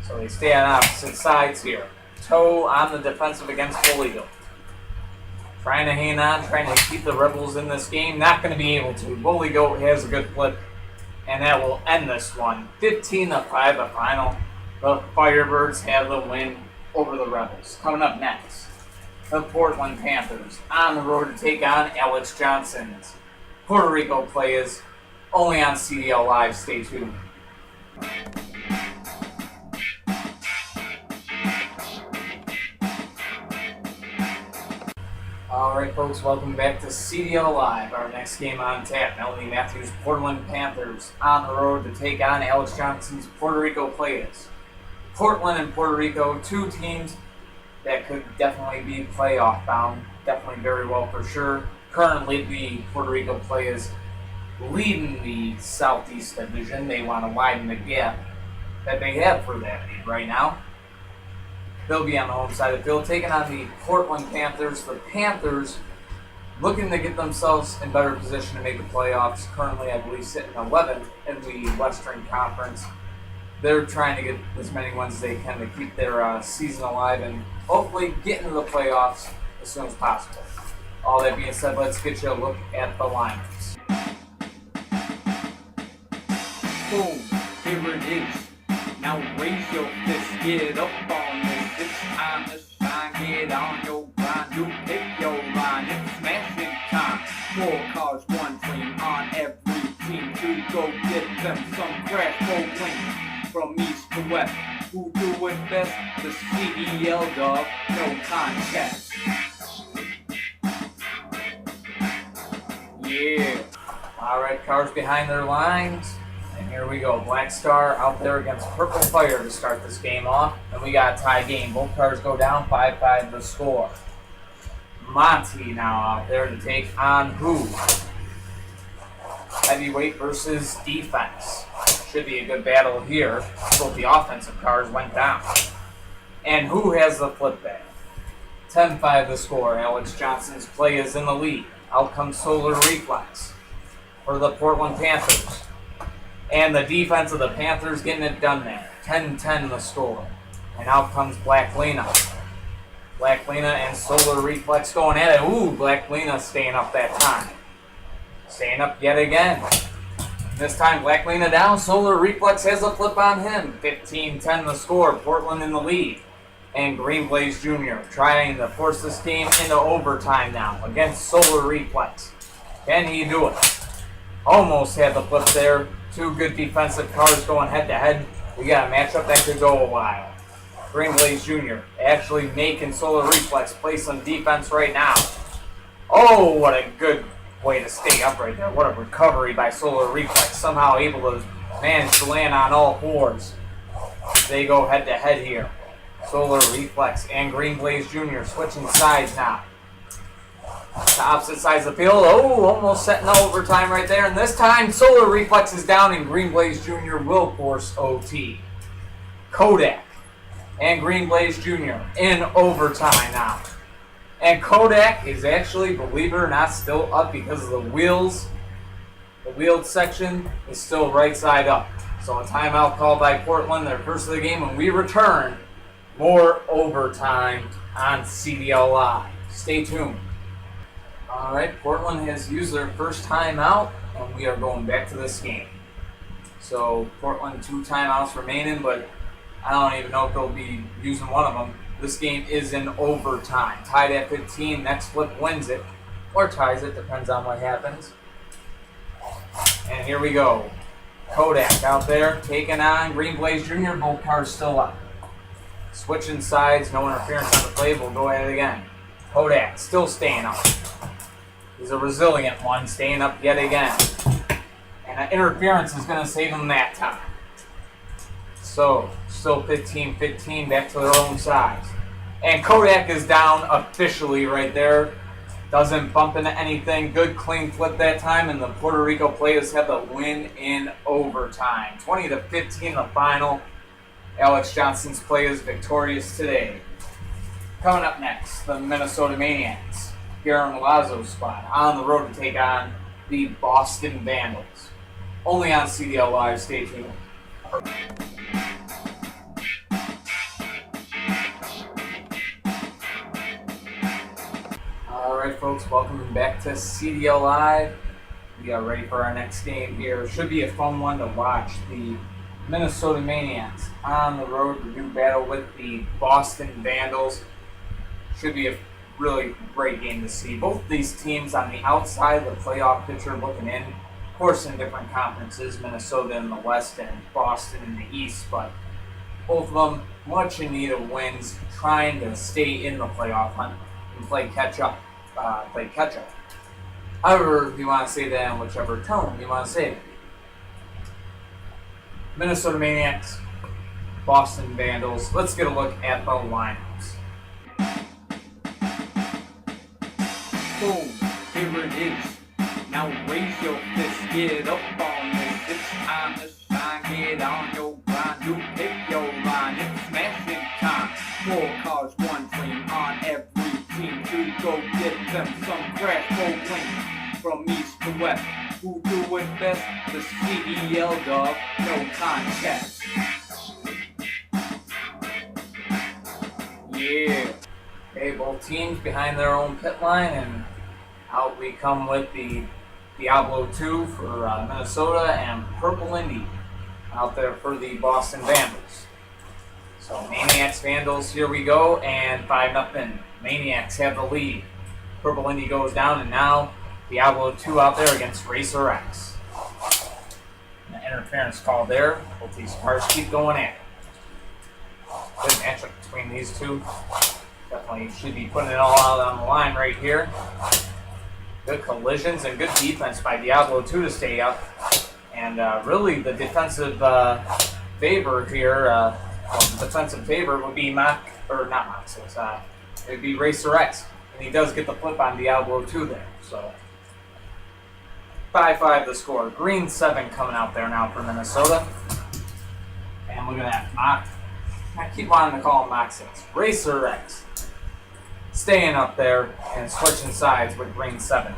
So they stay on opposite sides here. Toe on the defensive against Bully Goat. Trying to hang on, trying to keep the Rebels in this game. Not going to be able to. Bully Goat has a good flip. And that will end this one. 15-5 the final. The Firebirds have the win over the Rebels. Coming up next, the Portland Panthers on the road to take on Alex Johnson's Puerto Rico Playas. Only on CDL Live. Stay tuned. Alright folks, welcome back to CDL Live. Our next game on tap, Melanie Matthews' Portland Panthers on the road to take on Alex Johnson's Puerto Rico Playas. Portland and Puerto Rico, two teams that could definitely be playoff bound, definitely very well for sure. Currently the Puerto Rico Playas leading the Southeast Division. They want to widen the gap that they have for that lead right now. They'll be on the home side of the field, taking on the Portland Panthers. The Panthers looking to get themselves in better position to make the playoffs. Currently, I believe, sitting 11th in the Western Conference. They're trying to get as many wins as they can to keep their season alive and hopefully get into the playoffs as soon as possible. All that being said, let's get you a look at the lineups. Boom, here it is. Now raise your fist, get up on this. It's time to shine, get on your grind. You pick your line, it's smashing time. 4 cars, 1 dream on every team to go get them some crash bowling. From east to west, who do it best? The CDL dog, no contest. Yeah. Alright, cars behind their lines. And here we go. Black Star out there against Purple Fire to start this game off. And we got a tie game. Both cars go down 5-5 the score. Monty now out there to take on who? Heavyweight versus defense. Should be a good battle here. Both the offensive cars went down. And who has the flip back? 10-5 the score. Alex Johnson's play is in the lead. Out comes Solar Reflex. for the Portland Panthers. And the defense of the Panthers getting it done there. 10-10 the score. And out comes Black Lena. Black Lena and Solar Reflex going at it. Ooh, Black Lena staying up that time. Staying up yet again. This time Black Lena down. Solar Reflex has a flip on him. 15-10 the score. Portland in the lead. And Green Blaze Jr. trying to force this game into overtime now against Solar Reflex. Can he do it? Almost had the flip there. Two good defensive cars going head to head. We got a matchup that could go a while. Green Blaze Jr. actually making Solar Reflex play some defense right now. Oh, what a good way to stay up right there. What a recovery by Solar Reflex. Somehow able to manage to land on all fours. They go head to head here. Solar Reflex and Green Blaze Jr. switching sides now. To opposite sides of the field. Oh, almost setting overtime right there. And this time, Solar Reflex is down and Green Blaze Jr. will force OT. Kodak and Green Blaze Jr. in overtime now. And Kodak is actually, believe it or not, still up because of the wheels. The wheeled section is still right side up. So a timeout called by Portland, their first of the game. When we return, more overtime on CDL Live. Stay tuned. All right, Portland has used their first timeout, and we are going back to this game. So Portland 2 timeouts remaining, but I don't even know if they'll be using one of them. This game is in overtime. Tied at 15. Next flip wins it, or ties it, depends on what happens. And here we go. Kodak out there taking on Green Blaze Jr. Both cars still up. Switching sides, no interference on the play. We'll go at it again. Kodak still staying up. He's a resilient one, staying up yet again. And an interference is going to save him that time. So, still 15-15, back to their own sides. And Kodak is down officially right there. Doesn't bump into anything. Good clean flip that time, and the Puerto Rico Playas have the win in overtime. 20-15 the final. Alex Johnson's Playas victorious today. Coming up next, the Minnesota Maniacs. Garen Lazo's spot on the road to take on the Boston Vandals. Only on CDL Live. Stay tuned. Alright folks, welcome back to CDL Live. We are ready for our next game here. Should be a fun one to watch. The Minnesota Maniacs on the road to do battle with the Boston Vandals. Should be a really great game to see. Both these teams on the outside, the playoff picture looking in. Of course, in different conferences, Minnesota in the West and Boston in the East, but both of them much in need of wins, trying to stay in the playoff hunt and play catch up. However, you want to say that in whichever tone you want to say it. Minnesota Maniacs, Boston Vandals. Let's get a look at the lineups. Boom, here it is. Now raise your fist, get up on this. It's time to shine, get on your grind. You pick your line, it's smashing time. 4 cars, 1 dream on every team to go get them some crash gold wins. From east to west, who do it best? The CDL dog, no contest. Yeah. Okay, both teams behind their own pit line, and out we come with the Diablo 2 for Minnesota and Purple Indy out there for the Boston Vandals. So Maniacs, Vandals, here we go, and 5-0. Maniacs have the lead. Purple Indy goes down, and now Diablo 2 out there against Racer X. An interference call there. Both these cars keep going at it. Good matchup between these two. Definitely should be putting it all out on the line right here. Good collisions and good defense by Diablo 2 to stay up. And really the defensive favor here, the defensive favor would be it'd be Racer X. And he does get the flip on Diablo 2 there. So 5-5 the score. Green 7 coming out there now for Minnesota. And look at that. Mock. I keep wanting to call him Mock 6. Racer X. Staying up there and switching sides with Green 7.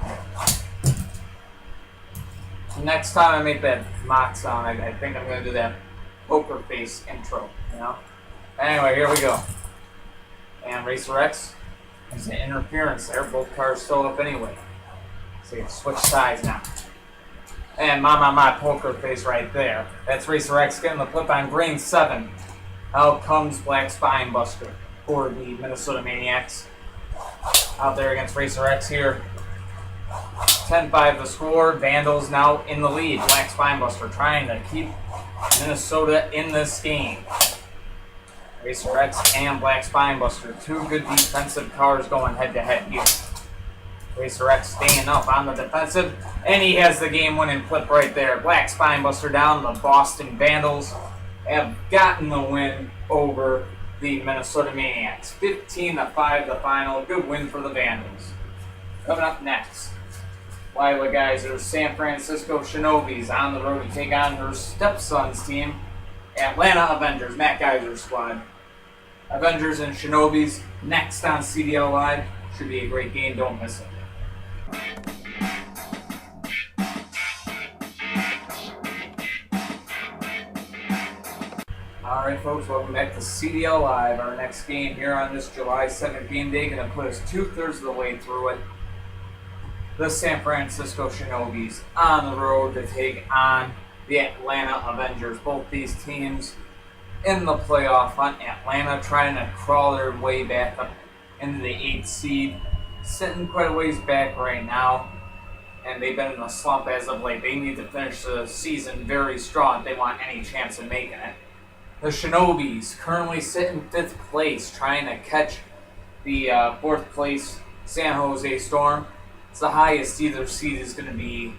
Next time I make that mock sound, I think I'm going to do that poker face intro, you know? Anyway, here we go. And Racer X, there's an interference there. Both cars still up anyway. So you switch sides now. And my poker face right there. That's Racer X getting the flip on green 7. Out comes Black Spinebuster for the Minnesota Maniacs. Out there against Racer X here. 10-5 the score. Vandals now in the lead. Black Spinebuster trying to keep Minnesota in this game. Racer X and Black Spinebuster. Two good defensive cars going head-to-head here. Racer X staying up on the defensive. And he has the game-winning flip right there. Black Spinebuster down. The Boston Vandals have gotten the win over the Minnesota Maniacs. 15-5 the final. Good win for the Vandals. Coming up next, Iowa guys, there's San Francisco Shinobis on the road to take on their stepson's team, Atlanta Avengers, Matt Geiser's squad. Avengers and Shinobis next on CDL Live. Should be a great game. Don't miss it. Alright folks, welcome back to CDL Live. Our next game here on this July 7th game day, going to put us 2/3 of the way through it. The San Francisco Shinobis on the road to take on the Atlanta Avengers. Both these teams in the playoff hunt. Atlanta trying to crawl their way back up into the 8th seed. Sitting quite a ways back right now. And they've been in a slump as of late. They need to finish the season very strong if they want any chance of making it. The Shinobis currently sit in 5th place, trying to catch the 4th place San Jose Storm. It's the highest either seed is going to be.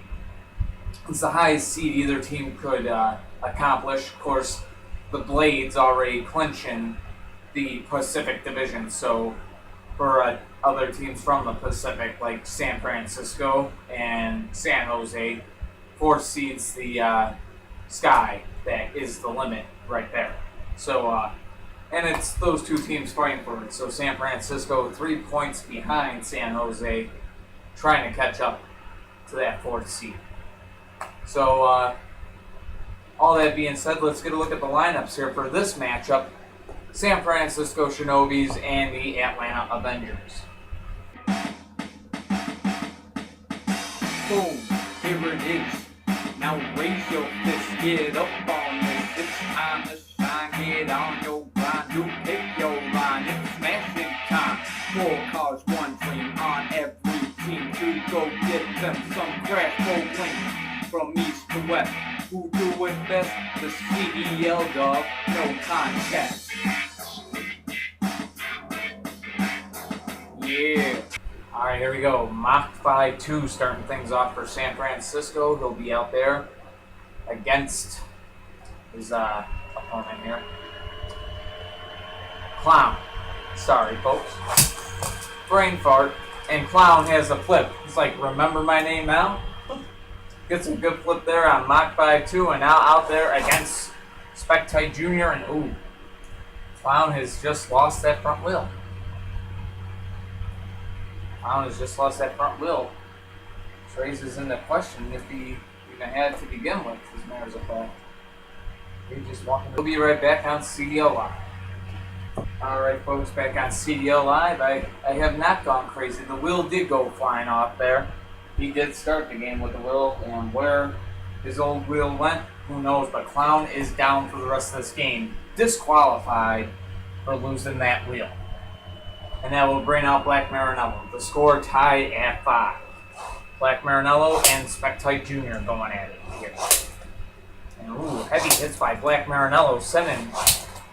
It's the highest seed either team could accomplish. Of course, the Blades already clinching the Pacific Division. So for other teams from the Pacific, like San Francisco and San Jose, 4th seed's the sky that is the limit right there. So, and it's those two teams fighting for it. So San Francisco 3 points behind San Jose, trying to catch up to that 4th seed. So, all that being said, let's get a look at the lineups here for this matchup. San Francisco Shinobis and the Atlanta Avengers. Boom, here it is. Now raise your fist, get up on this. It's time to shine, get on your grind. You pick your line, it's smashing time. 4 cars, 1 dream on every team to go get them some crash bowling. From east to west, who do it best? The CDL dog, no contest. Yeah. Alright, here we go. Mach 5-2 starting things off for San Francisco. He'll be out there against his opponent here. Clown. Sorry, folks. Brain fart. And Clown has a flip. He's like, remember my name now? Gets a good flip there on Mach 5-2, and now out there against Spectite Jr. And ooh, Clown has just lost that front wheel. Clown has just lost that front wheel. Which raises into question if he even had to begin with, as a matter of fact. He just walking. We'll be right back on CDL Live. Alright folks, back on CDL Live. I have not gone crazy. The wheel did go flying off there. He did start the game with the wheel, and where his old wheel went, who knows, but Clown is down for the rest of this game. Disqualified for losing that wheel. And that will bring out Black Marinello. The score tied at 5. Black Marinello and Spectite Jr. going at it here. And ooh, heavy hits by Black Marinello, sending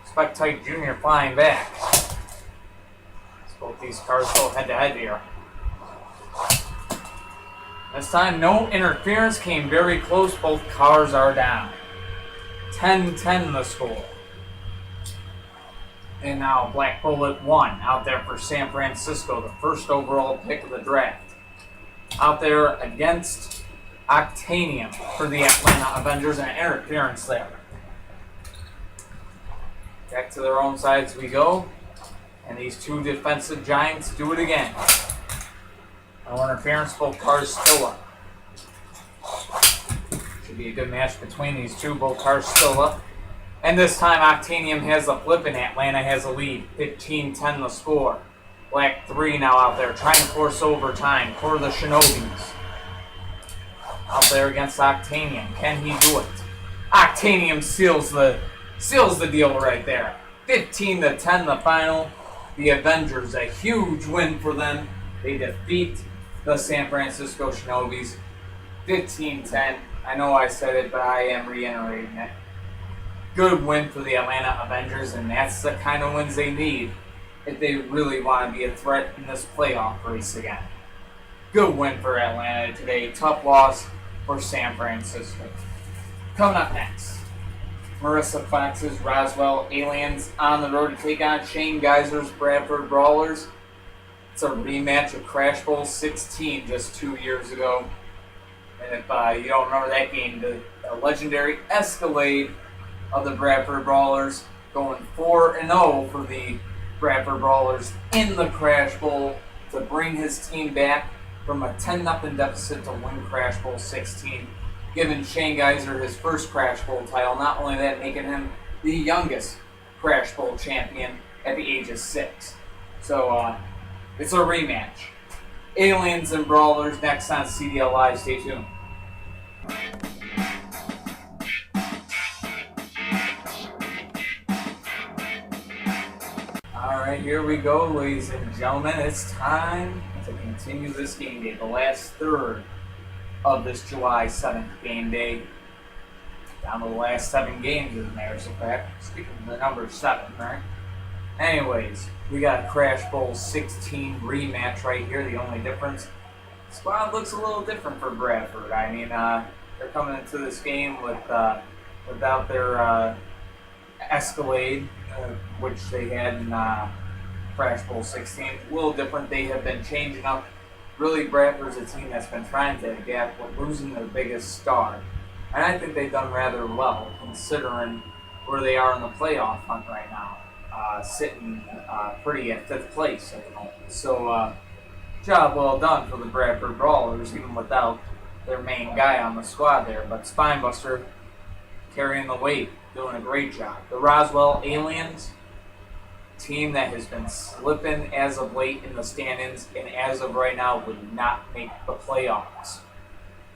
Spectite Jr. flying back. Both these cars go head to head here. This time, no interference, came very close. Both cars are down. 10-10 the score. And now Black Bullet 1 out there for San Francisco, the first overall pick of the draft. Out there against Octanium for the Atlanta Avengers, and interference there. Back to their own sides we go. And these two defensive giants do it again. No interference, both cars still up. Should be a good match between these two. Both cars still up. And this time, Octanium has the flip and Atlanta has a lead. 15-10 the score. Black 3 now out there trying to force overtime for the Shinobis. Out there against Octanium. Can he do it? Octanium seals the deal right there. 15-10 the final. The Avengers, a huge win for them. They defeat the San Francisco Shinobis. 15-10. I know I said it, but I am reiterating it. Good win for the Atlanta Avengers, and that's the kind of wins they need if they really want to be a threat in this playoff race again. Good win for Atlanta today. Tough loss for San Francisco. Coming up next, Marissa Fox's Roswell Aliens on the road to take on Shane Geyser's Bradford Brawlers. It's a rematch of Crash Bowl 16 just 2 years ago. And if you don't remember that game, the legendary Escalade of the Bradford Brawlers going 4-0 for the Bradford Brawlers in the Crash Bowl to bring his team back from a 10-0 deficit to win Crash Bowl 16, giving Shane Geyser his first Crash Bowl title. Not only that, making him the youngest Crash Bowl champion at the age of 6. So it's a rematch. Aliens and Brawlers next on CDL Live. Stay tuned. Alright, here we go, ladies and gentlemen. It's time to continue this game day, the last third of this July 7th game day. Down to the last 7 games, as a matter of fact. Speaking of the number 7, right? Anyways, we got Crash Bowl 16 rematch right here. The only difference, the squad looks a little different for Bradford. I mean, they're coming into this game without their Escalade, which they had in Crash Bowl 16. A little different. They have been changing up. Really, Bradford's a team that's been trying to adapt with losing their biggest star. And I think they've done rather well, considering where they are in the playoff hunt right now. Sitting pretty at 5th place at the moment. So, job well done for the Bradford Brawlers, even without their main guy on the squad there. But Spinebuster carrying the weight, doing a great job. The Roswell Aliens, team that has been slipping as of late in the stand-ins, and as of right now would not make the playoffs.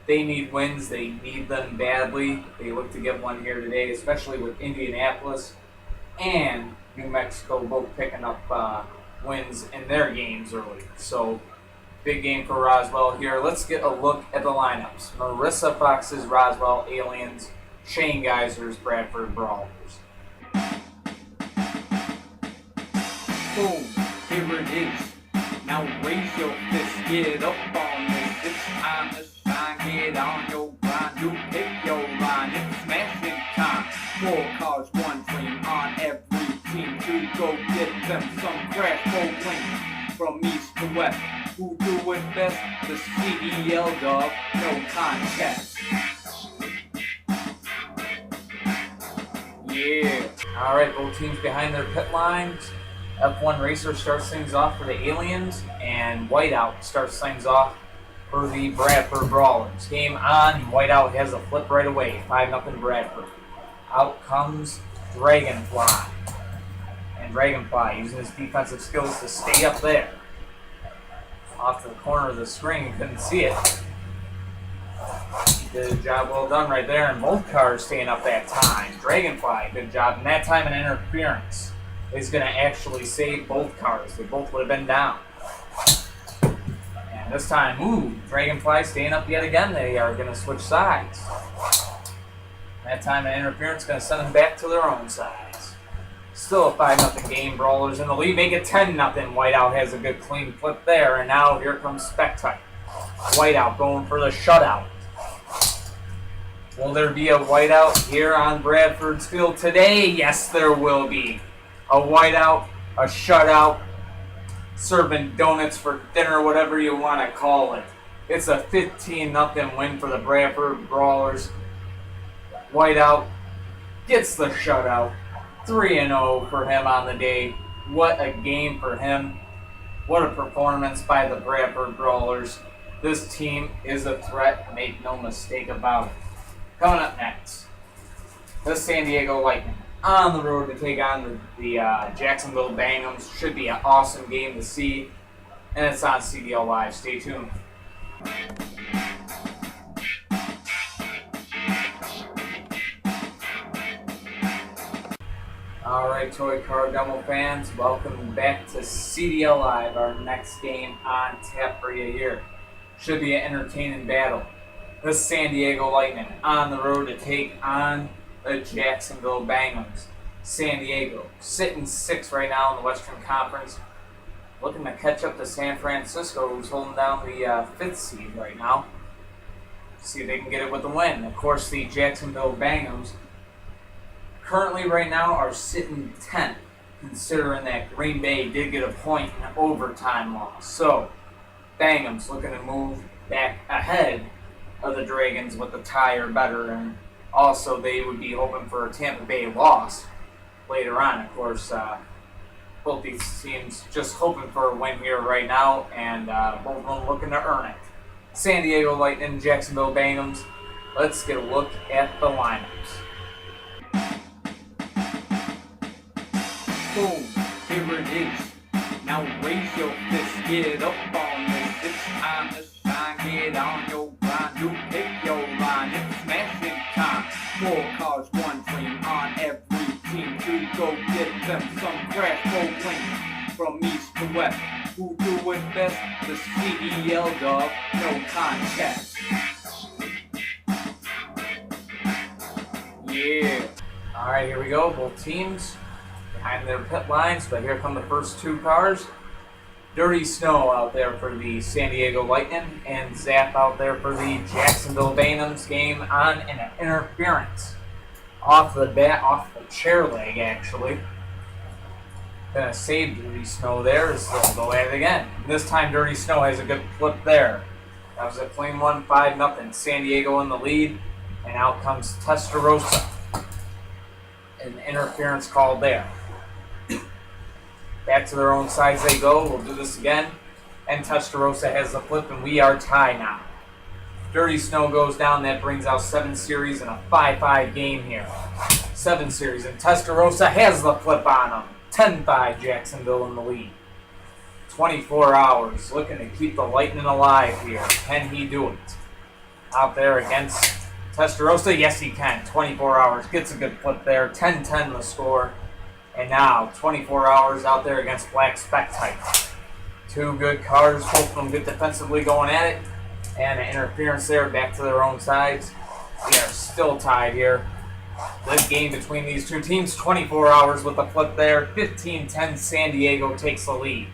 They need wins. They need them badly. They look to get one here today, especially with Indianapolis and New Mexico both picking up wins in their games early. So, big game for Roswell here. Let's get a look at the lineups. Marissa Fox's Roswell Aliens, Shane Geyser's Bradford Brawlers. Boom, here it is. Now raise your fist, get up on this. It's time to shine, get on your grind. You pick your line, it's smashing time. 4 cars, 1 dream on every team to go get them some Crash Bowl wins. From east to west, who do it best? The CDL dog, no contest. Yeah. Alright, both teams behind their pit lines. F1 Racer starts things off for the Aliens, and Whiteout starts things off for the Bradford Brawlers. Game on, Whiteout has a flip right away, 5-0 Bradford. Out comes Dragonfly. And Dragonfly using his defensive skills to stay up there. Off to the corner of the screen, you couldn't see it. He did a job well done right there, and both cars staying up that time. Dragonfly, good job. And that time an interference is going to actually save both cars. They both would have been down. And this time, Dragonfly staying up yet again. They are going to switch sides. That time an interference is going to send them back to their own sides. Still a 5-0 game. Brawlers in the lead. Make it 10-0. Whiteout has a good clean flip there. And now here comes Spectite. Whiteout going for the shutout. Will there be a whiteout here on Bradford's field today? Yes, there will be. A whiteout, a shutout, serving donuts for dinner, whatever you want to call it. It's a 15-0 win for the Bradford Brawlers. Whiteout gets the shutout. 3-0 for him on the day. What a game for him. What a performance by the Bradford Brawlers. This team is a threat, make no mistake about it. Coming up next, the San Diego Lightning on the road to take on the Jacksonville Bangums. Should be an awesome game to see, and it's on CDL Live. Stay tuned. Alright, Toy Car Demo fans, welcome back to CDL Live, our next game on tap for you here. Should be an entertaining battle. The San Diego Lightning on the road to take on the Jacksonville Bangums. San Diego sitting 6th right now in the Western Conference, looking to catch up to San Francisco, who's holding down the 5th seed right now. See if they can get it with a win. Of course, the Jacksonville Bangums currently right now are sitting 10th, considering that Green Bay did get a point in overtime loss. So, Bangums looking to move back ahead of the Dragons with the tie or better, and also they would be hoping for a Tampa Bay loss later on. Of course, both these teams just hoping for a win here right now, and both of them looking to earn it. San Diego Lightning, Jacksonville Bangums. Let's get a look at the lineups. Boom, here it is. Now raise your fist, get up on this. It's time to shine, get on your grind. You pick your line, it's smashing time. 4 cars, 1 dream on every team to go get them some crash bowling. From east to west, who do it best? The CDL dog, no contest. Yeah. Alright, here we go. Both teams behind their pit lines, but here come the first 2 cars. Dirty Snow out there for the San Diego Lightning, and Zap out there for the Jacksonville Bangums. Game on an interference. Off the chair leg, actually. Gonna save Dirty Snow there, so they'll go at it again. And this time Dirty Snow has a good flip there. That was a clean one, 5-0. San Diego in the lead, and out comes Testarossa. An interference called there. Back to their own sides they go. We'll do this again. And Testarossa has the flip, and we are tied now. Dirty Snow goes down. That brings out 7 series and a 5-5 game here. 7 series, and Testarossa has the flip on him. 10-5 Jacksonville in the lead. 24 hours looking to keep the Lightning alive here. Can he do it? Out there against Testarossa, yes he can. 24 hours, gets a good flip there. 10-10 the score. And now 24 hours out there against Black Spec Type. 2 good cars, both of them good defensively going at it. And an interference there, back to their own sides. We are still tied here. Good game between these 2 teams. 24 hours with the flip there. 15-10 San Diego takes the lead.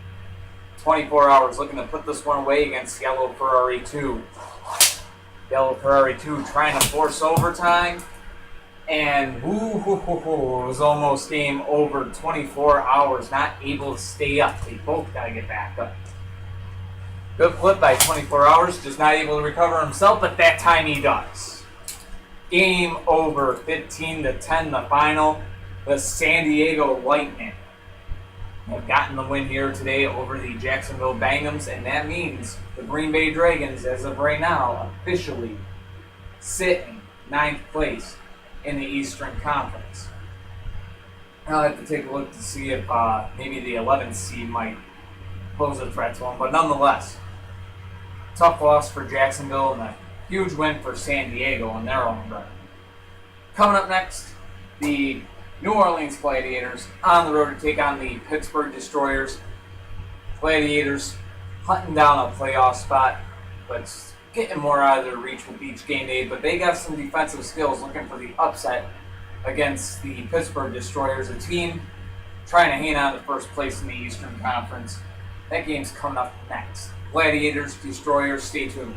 24 hours looking to put this one away against Yellow Ferrari 2. Yellow Ferrari 2 trying to force overtime. And it was almost game over. 24 hours, not able to stay up. They both got to get back up. Good flip by 24 hours, just not able to recover himself, but that time he does. Game over, 15-10 the final. The San Diego Lightning have gotten the win here today over the Jacksonville Bangums, and that means the Green Bay Dragons, as of right now, officially sit in 9th place in the Eastern Conference. I'll have to take a look to see if maybe the 11th seed might pose a threat to them, but nonetheless, tough loss for Jacksonville and a huge win for San Diego in their own right. Coming up next, the New Orleans Gladiators on the road to take on the Pittsburgh Destroyers. Gladiators hunting down a playoff spot, but getting more out of their reach with each game day. But they got some defensive skills, looking for the upset against the Pittsburgh Destroyers, a team trying to hang on to first place in the Eastern Conference. That game's coming up next. Gladiators, Destroyers, stay tuned.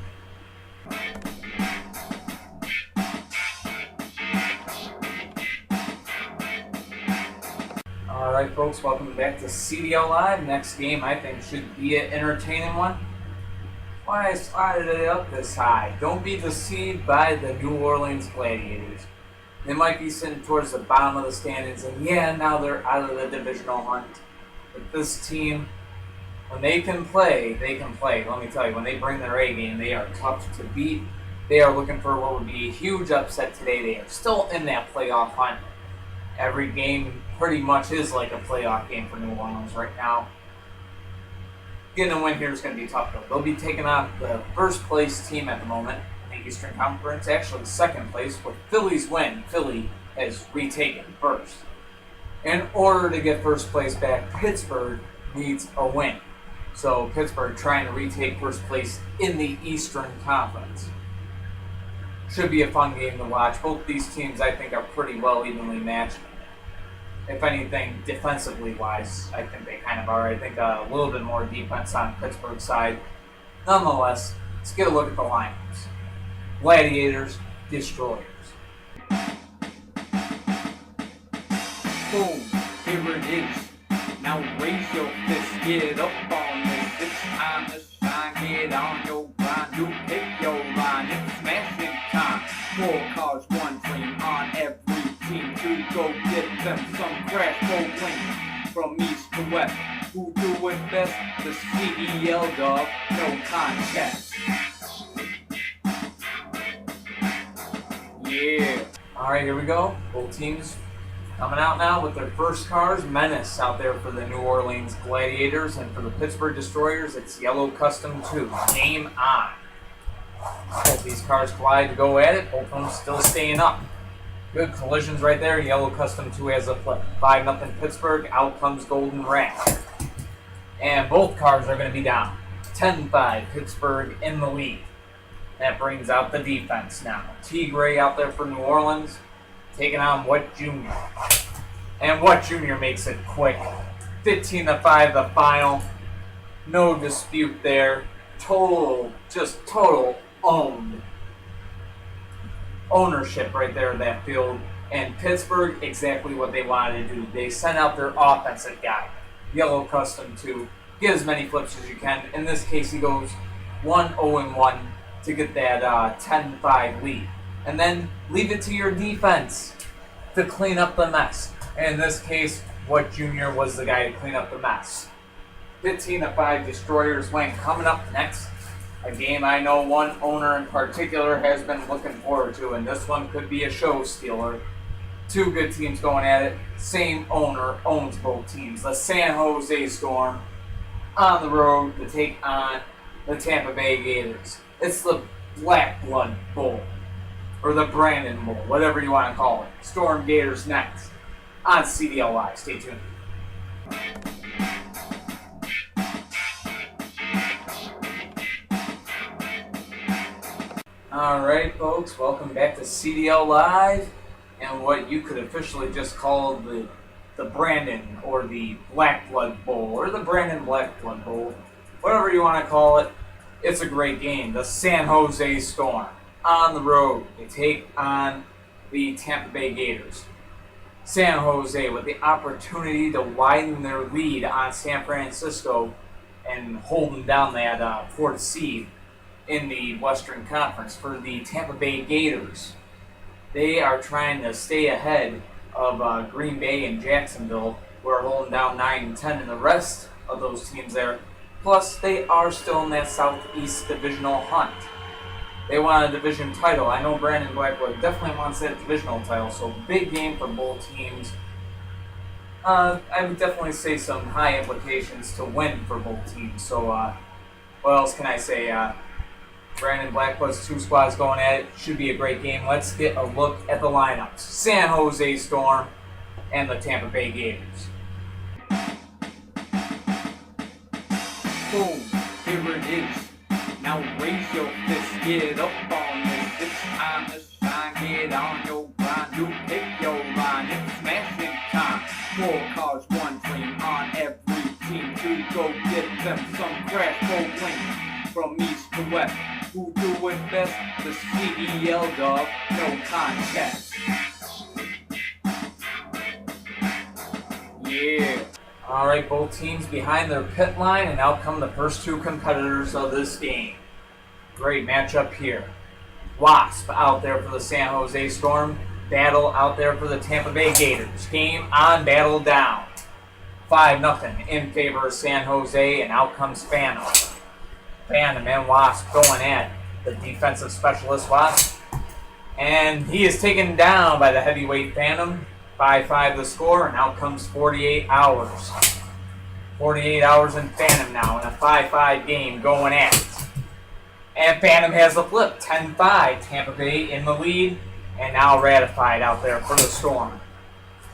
Alright folks, welcome back to CDL Live. Next game I think should be an entertaining one. Why I slotted it up this high? Don't be deceived by the New Orleans Gladiators. They might be sitting towards the bottom of the standings, and yeah, now they're out of the divisional hunt. But this team, when they can play, they can play. Let me tell you, when they bring their A game, they are tough to beat. They are looking for what would be a huge upset today. They are still in that playoff hunt. Every game pretty much is like a playoff game for New Orleans right now. Getting a win here is going to be tough, though. They'll be taking on the first place team at the moment in the Eastern Conference, actually second place. With Philly's win, Philly has retaken first. In order to get first place back, Pittsburgh needs a win. So Pittsburgh trying to retake first place in the Eastern Conference. Should be a fun game to watch. Both these teams, I think, are pretty well evenly matched. If anything, defensively wise, I think they kind of are. I think a little bit more defense on Pittsburgh's side. Nonetheless, let's get a look at the lineups. Gladiators, Destroyers. Boom, here it is. Now raise your fist, get up on this. It's time to shine, get on your grind. You pick your line, it's smashing time. 4 cars, 1 dream on every team to go get them some crash bowling. From east to west, who do it best? The CDL dog, no contest. Yeah. Alright, here we go. Both teams coming out now with their first cars. Menace out there for the New Orleans Gladiators, and for the Pittsburgh Destroyers, it's Yellow Custom 2. Game on. Both these cars collide to go at it. Both of them still staying up. Good collisions right there. Yellow Custom 2 has a flip. 5-0 Pittsburgh. Out comes Golden Rat. And both cars are going to be down. 10-5 Pittsburgh in the lead. That brings out the defense now. T. Gray out there for New Orleans, taking on What Jr. And What Jr. makes it quick. 15-5 the final. No dispute there. Total owned. Ownership right there in that field. And Pittsburgh, exactly what they wanted to do. They sent out their offensive guy, Yellow Custom 2. Get as many flips as you can. In this case, he goes 1-0-1 to get that 10-5 lead. And then leave it to your defense to clean up the mess. And in this case, What Jr. was the guy to clean up the mess. 15-5 Destroyers win. Coming up next, a game I know one owner in particular has been looking forward to, and this one could be a show stealer. 2 good teams going at it. Same owner owns both teams. The San Jose Storm on the road to take on the Tampa Bay Gators. It's the Black Blood Bowl, or the Brandon Bowl, whatever you want to call it. Storm Gators next on CDL Live. Stay tuned. Alright folks, welcome back to CDL Live, and what you could officially just call the Brandon or the Black Blood Bowl, or the Brandon Black Blood Bowl, whatever you want to call it. It's a great game. The San Jose Storm on the road. They take on the Tampa Bay Gators. San Jose with the opportunity to widen their lead on San Francisco and holding down that 4th seed in the Western Conference. For the Tampa Bay Gators, they are trying to stay ahead of Green Bay and Jacksonville, who are holding down 9 and 10, and the rest of those teams there. Plus, they are still in that Southeast divisional hunt. They want a division title. I know Brandon Blackwood definitely wants that divisional title, so big game for both teams. I would definitely say some high implications to win for both teams. So, what else can I say? Brandon Blackwood's 2 squads going at it. Should be a great game. Let's get a look at the lineups. San Jose Storm and the Tampa Bay Gators. Boom, here it is. Now raise your fist, get up on this. It's time to shine, get on your grind. You pick your line, it's smashing time. 4 cars, 1 dream on every team to go get them some crash bowling. From east to west, who do it best? The CDL dog, no contest. Yeah. Alright, both teams behind their pit line, and out come the first 2 competitors of this game. Great matchup here. Wasp out there for the San Jose Storm. Battle out there for the Tampa Bay Gators. Game on, battle down. 5-0 in favor of San Jose, and out comes Phantom. Phantom and Wasp going at it. the defensive specialist watch. And he is taken down by the heavyweight Phantom. 5-5 the score, and out comes 48 hours. 48 hours in Phantom now in a 5-5 game going at it. And Phantom has the flip. 10-5. Tampa Bay in the lead. And now Ratified out there for the Storm.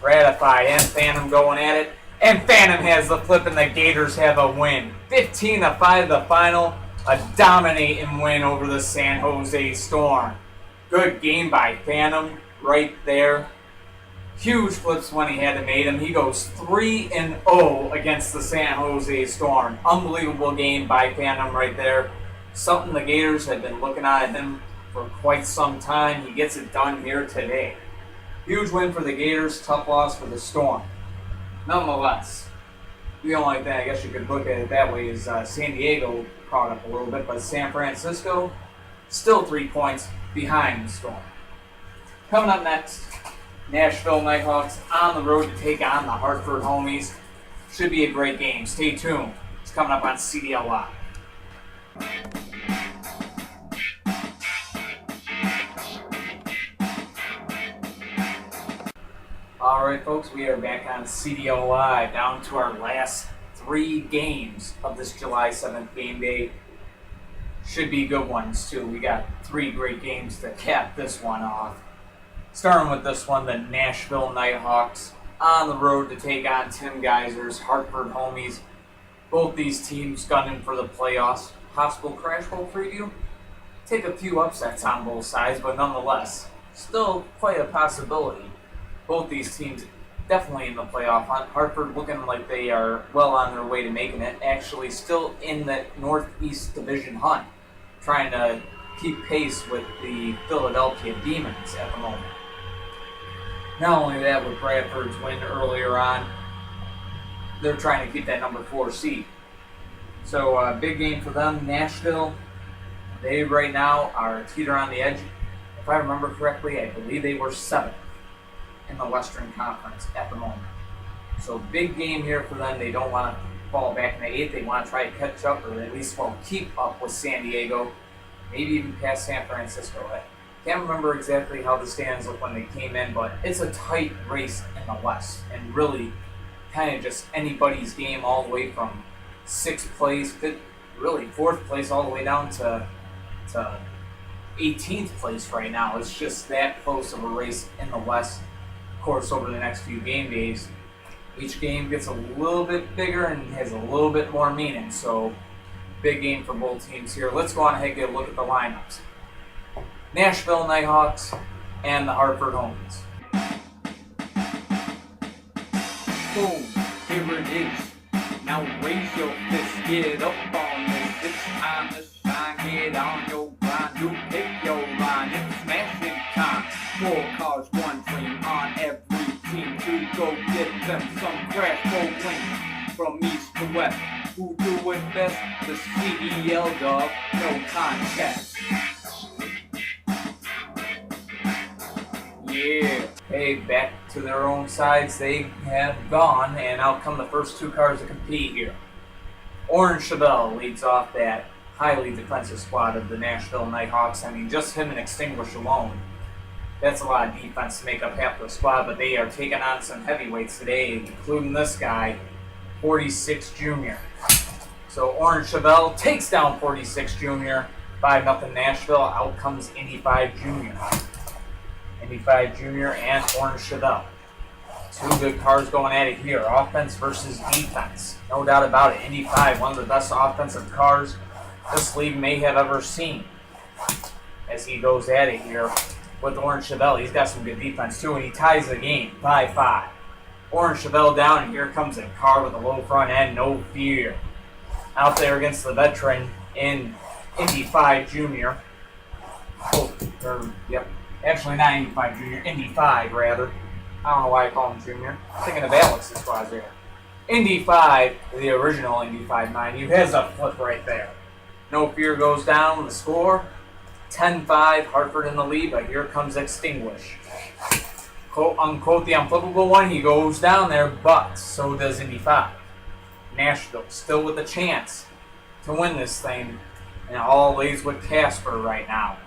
Ratified and Phantom going at it. And Phantom has the flip, and the Gators have a win. 15-5 the final. A dominating win over the San Jose Storm. Good game by Phantom right there. Huge flips when he had to make them. He goes 3-0 against the San Jose Storm. Unbelievable game by Phantom right there. Something the Gators had been looking at him for quite some time. He gets it done here today. Huge win for the Gators, tough loss for the Storm. Nonetheless, the only thing I guess you could look at it that way is San Diego caught up a little bit, but San Francisco still 3 points behind the Storm. Coming up next, Nashville Nighthawks on the road to take on the Hartford Homies. Should be a great game. Stay tuned. It's coming up on CDL Live. Alright folks, we are back on CDL Live, down to our last 3 games of this July 7th game day. Should be good ones too. We got 3 great games to cap this one off. Starting with this one, the Nashville Nighthawks on the road to take on Tim Geiser's Hartford Homies. Both these teams gunning for the playoffs. Possible crash bowl preview. Take a few upsets on both sides, but nonetheless, still quite a possibility. Both these teams definitely in the playoff hunt. Hartford looking like they are well on their way to making it. Actually still in the Northeast Division hunt. Trying to keep pace with the Philadelphia Demons at the moment. Not only that, with Bradford's win earlier on, they're trying to keep that number 4 seed. So big game for them. Nashville, they right now are teeter on the edge. If I remember correctly, I believe they were 7th in the Western Conference at the moment. So big game here for them. They don't want to fall back in the 8th. They want to try to catch up, or at least keep up with San Diego, maybe even past San Francisco. I can't remember exactly how the stands look when they came in, but it's a tight race in the West, and really kind of just anybody's game all the way from 6th place, 5th, really 4th place, all the way down to 18th place right now. It's just that close of a race in the West. Of course, over the next few game days, each game gets a little bit bigger and has a little bit more meaning. So, big game for both teams here. Let's go on ahead and get a look at the lineups. Nashville Nighthawks and the Hartford Homies. Boom, here it is. Now raise your fist, get up on this. It's time to shine, get on your grind. You pick your line, it's smashing time. 4 cars, 1 dream on every team to go get them some crash bowl wins. From east to west, who do it best? The CDL dog, no contest. Yeah. Hey, back to their own sides they have gone, and out come the first 2 cars to compete here. Orange Chevelle leads off that highly defensive squad of the Nashville Nighthawks. I mean, just him and Extinguish alone, that's a lot of defense to make up half the squad, but they are taking on some heavyweights today, including this guy, 46 Jr. So Orange Chevelle takes down 46 Jr. 5-0 Nashville. Out comes Indy 5 Jr. Indy 5 Jr. and Orange Chevelle. 2 good cars going at it here. Offense versus defense. No doubt about it. Indy 5, one of the best offensive cars this league may have ever seen. As he goes at it here with Orange Chevelle. He's got some good defense too, and he ties the game 5-5. Orange Chevelle down, and here comes a car with a low front end, no fear. Out there against the veteran in Indy 5 Jr. Yep. Actually, not Indy 5 Jr., Indy 5, rather. I don't know why I call him Jr. I'm thinking of Alex's squad there. Indy 5, the original Indy 5 you has a flip right there. No fear goes down. The score, 10-5, Hartford in the lead, but here comes Extinguish. Quote, unquote, the unflippable one, he goes down there, but so does Indy 5. Nashville still with a chance to win this thing And all lays with Casper right now.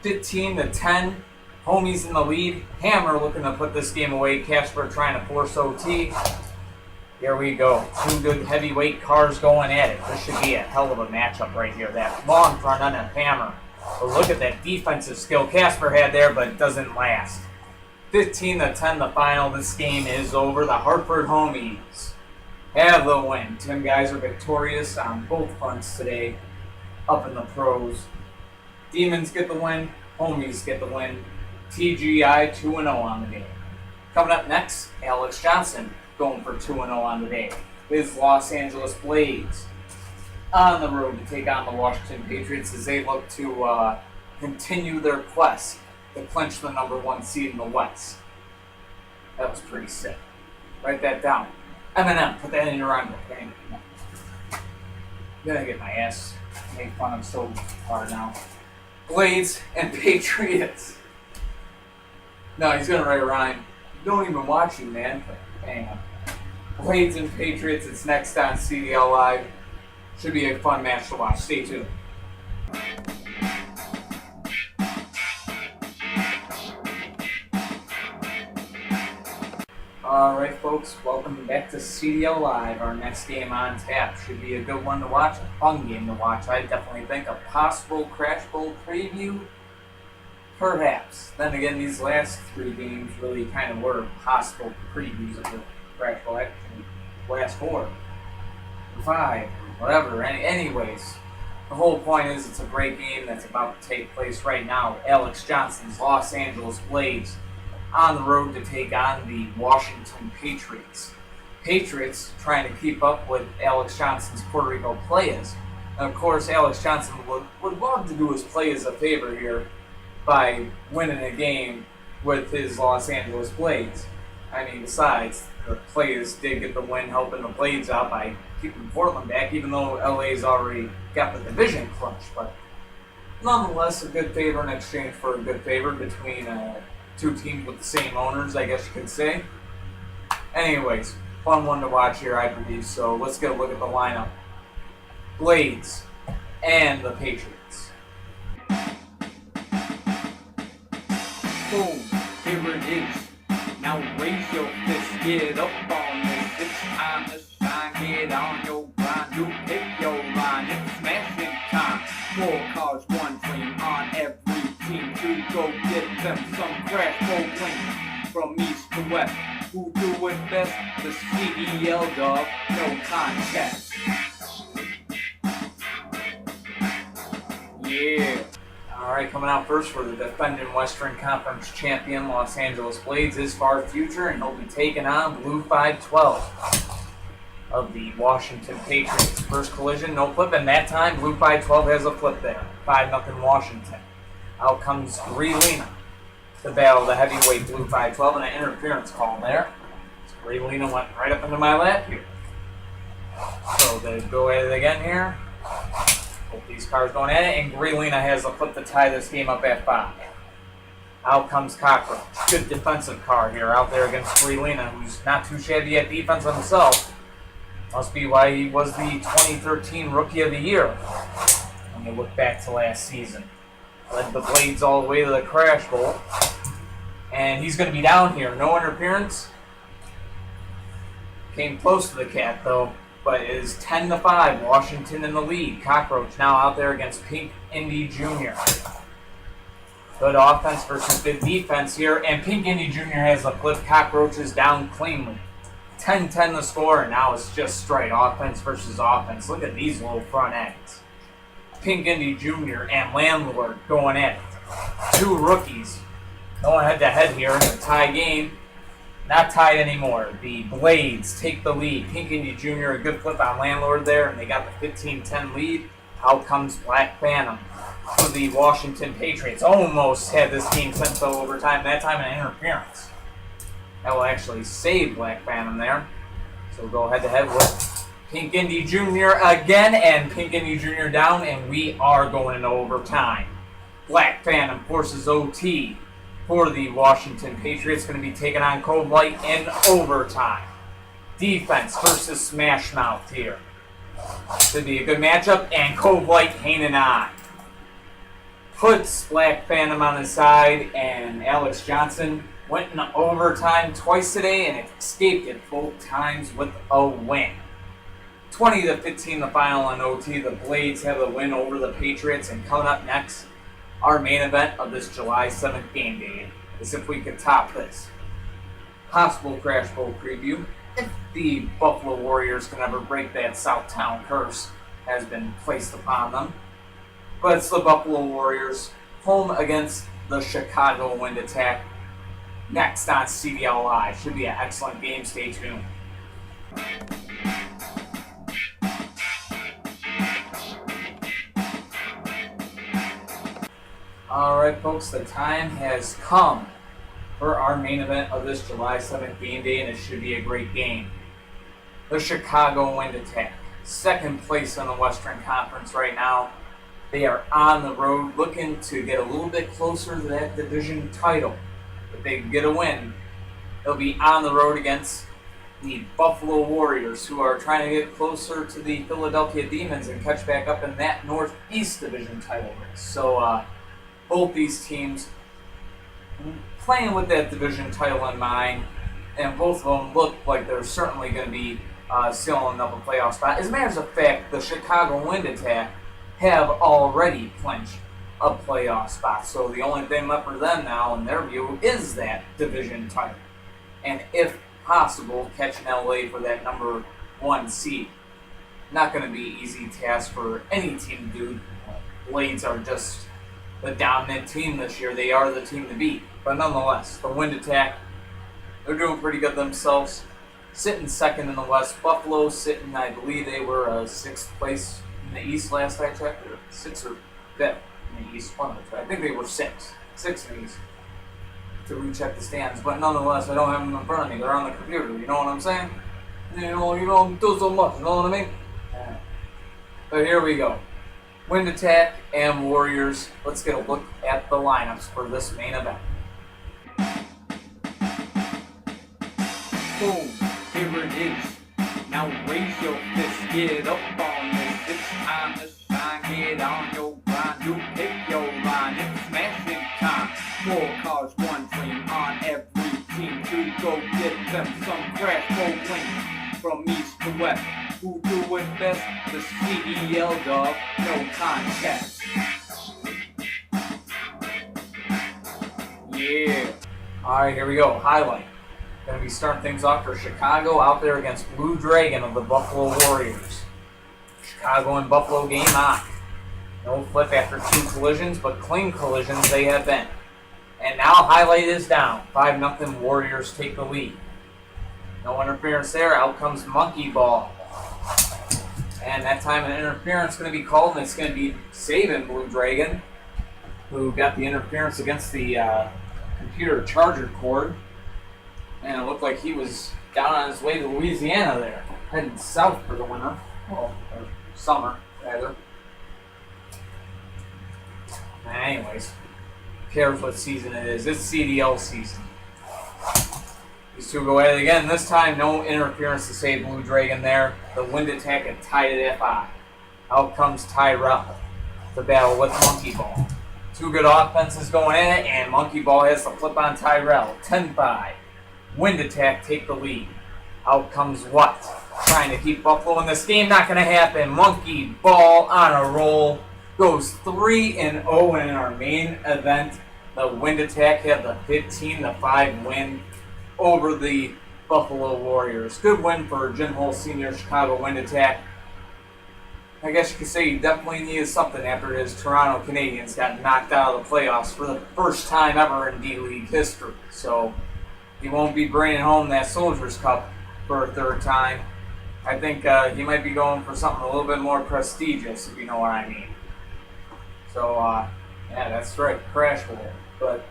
15-10. Homies in the lead. Hammer looking to put this game away. Casper trying to force OT. Here we go. Two good heavyweight cars going at it. This should be a hell of a matchup right here. That long front on a Hammer. But look at that defensive skill Casper had there, but it doesn't last. 15-10 the final. This game is over. The Hartford homies have the win. Tim guys are victorious on both fronts today. Up in the pros. Demons get the win. Homies get the win. TGI 2-0 on the day. Coming up next, Alex Johnson going for 2-0 on the day. His Los Angeles Blades on the road to take on the Washington Patriots as they look to continue their quest to clinch the #1 seed in the West. That was pretty sick. Write that down. Eminem, put that in your rhyme book. I'm gonna get my ass made fun of so hard now. Blades and Patriots. No, he's gonna write a rhyme. Don't even watch you, man. But hang on. Blades and Patriots. It's next on CDL Live. Should be a fun match to watch. Stay tuned. Alright folks, welcome back to CDL Live. Our next game on tap should be a good one to watch, a fun game to watch. I definitely think a possible Crash Bowl preview, perhaps. Then again, these last three games really kind of were possible previews of the Crash Bowl, actually. Last four, five, whatever. Anyways, the whole point is it's a great game that's about to take place right now. Alex Johnson's Los Angeles Blades on the road to take on the Washington Patriots. Patriots trying to keep up with Alex Johnson's Puerto Rico Playas. And of course, Alex Johnson would love to do his Playas a favor here by winning a game with his Los Angeles Blades. I mean, besides, the Playas did get the win helping the Blades out by keeping Portland back, even though LA's already got the division clinched. But nonetheless, a good favor in exchange for a good favor between two teams with the same owners, I guess you could say. Anyways, fun one to watch here, I believe. So let's get a look at the lineup. Blades and the Patriots. Boom, here it is. Now raise your fist, get up on this. It's time to shine, get on your grind. You pick your line, it's smashing time. 4 cars, 1 dream on every team to go get them some Crash Bowl wins. From east to west, who do it best? The CDL dog, no contest. Yeah. Alright, coming out first for the defending Western Conference champion Los Angeles Blades is far future, and he'll be taking on Blue 512 of the Washington Patriots. First collision, no flip, and that time Blue 512 has a flip there. 5-0 Washington. Out comes Grelina to battle the heavyweight Blue 512, and an interference call there. So Grelina went right up into my lap here. So they go at it again here. Both these cars going at it, and Grelina has a flip to tie this game up at 5. Out comes Cockroach. Good defensive car here out there against Grelina, who's not too shabby at defense himself. Must be why he was the 2013 Rookie of the Year when you look back to last season. Led the Blades all the way to the Crash Bowl. And he's going to be down here. No interference. Came close to the cat, though. But it is 10-5, Washington in the lead. Cockroach now out there against Pink Indy Jr. Good offense versus good defense here. And Pink Indy Jr. has a flip. Cockroach is down cleanly. 10-10 the score, and now it's just straight offense versus offense. Look at these little front ends. Pink Indy Jr. and Landlord going at it. Two rookies going head-to-head here in a tie game. Not tied anymore. The Blades take the lead. Pink Indy Jr. a good flip on Landlord there, and they got the 15-10 lead. Out comes Black Phantom for the Washington Patriots. Almost had this game sent to overtime. That time an interference. That will actually save Black Phantom there. So we'll go head-to-head with Pink Indy Jr. again, and Pink Indy Jr. down, and we are going into overtime. Black Phantom forces OT for the Washington Patriots. Going to be taking on Cold Light in overtime. Defense versus Smash Mouth here. Should be a good matchup. And Cove Light hanging on. Puts Black Phantom on his side, and Alex Johnson went in overtime twice today and escaped it both times with a win. 20-15 the final in OT. The Blades have the win over the Patriots, and coming up next, our main event of this July 7th game day is if we could top this. Possible Crash Bowl preview. If the Buffalo Warriors can ever break that Southtown curse has been placed upon them. But it's the Buffalo Warriors home against the Chicago Wind Attack. Next on CDL Live. Should be an excellent game. Stay tuned. Alright folks, the time has come for our main event of this July 7th game day, and it should be a great game. The Chicago Wind Attack, second place in the Western Conference right now. They are on the road looking to get a little bit closer to that division title. If they get a win, they'll be on the road against the Buffalo Warriors, who are trying to get closer to the Philadelphia Demons and catch back up in that Northeast Division title race. So both these teams playing with that division title in mind, and both of them look like they're certainly going to be sealing up a playoff spot. As a matter of fact, the Chicago Wind Attack have already clinched a playoff spot. So the only thing left for them now, in their view, is that division title. And if possible, catching LA for that number 1 seed. Not going to be an easy task for any team to do. Blades are just the dominant team this year. They are the team to beat. But nonetheless, the Wind Attack, they're doing pretty good themselves. Sitting second in the West. Buffalo sitting, I believe they were 6th place in the East last I checked, or 6th or 5th in the East. I think they were 6th in the East, to recheck the stands. But nonetheless, I don't have them in front of me. They're on the computer. You know what I'm saying? You don't do so much. You know what I mean? But here we go. Wind Attack and Warriors. Let's get a look at the lineups for this main event. Boom, here it is. Now raise your fist, get up on this. It's time to shine, get on your grind. You pick your line, it's smashing time. 4 cars, 1 dream on every team to go get them some crash bowl wins. From east to west, who do it best? The CDL dog, no contest. Yeah. Alright, here we go. Highlight. Going to be starting things off for Chicago out there against Blue Dragon of the Buffalo Warriors. Chicago and Buffalo game on. No flip after 2 collisions, but clean collisions they have been. And now highlight is down. 5-0 Warriors take the lead. No interference there. Out comes Monkey Ball. And that time an interference is going to be called, and it's going to be saving Blue Dragon, who got the interference against the computer charger cord. And it looked like he was down on his way to Louisiana there, heading south for the winter. Well, or summer, rather. Anyways, who cares what season it is? It's CDL season. These two go at it again. This time, no interference to save Blue Dragon there. The Wind Attack had tied it at 5. Out comes Tyrell to battle with Monkey Ball. 2 good offenses going at it, and Monkey Ball has the flip on Tyrell. 10-5. Wind Attack take the lead. Out comes What? Trying to keep Buffalo in this game. Not going to happen. Monkey Ball on a roll. Goes 3-0 in our main event. The Wind Attack had the 15-5 win over the Buffalo Warriors. Good win for Jim Hull Sr. Chicago Wind Attack. I guess you could say he definitely needed something after his Toronto Canadiens got knocked out of the playoffs for the first time ever in D-League history. So he won't be bringing home that Soldiers Cup for a 3rd time. I think he might be going for something a little bit more prestigious, if you know what I mean. So, yeah, that's right, Crash Bowl. But,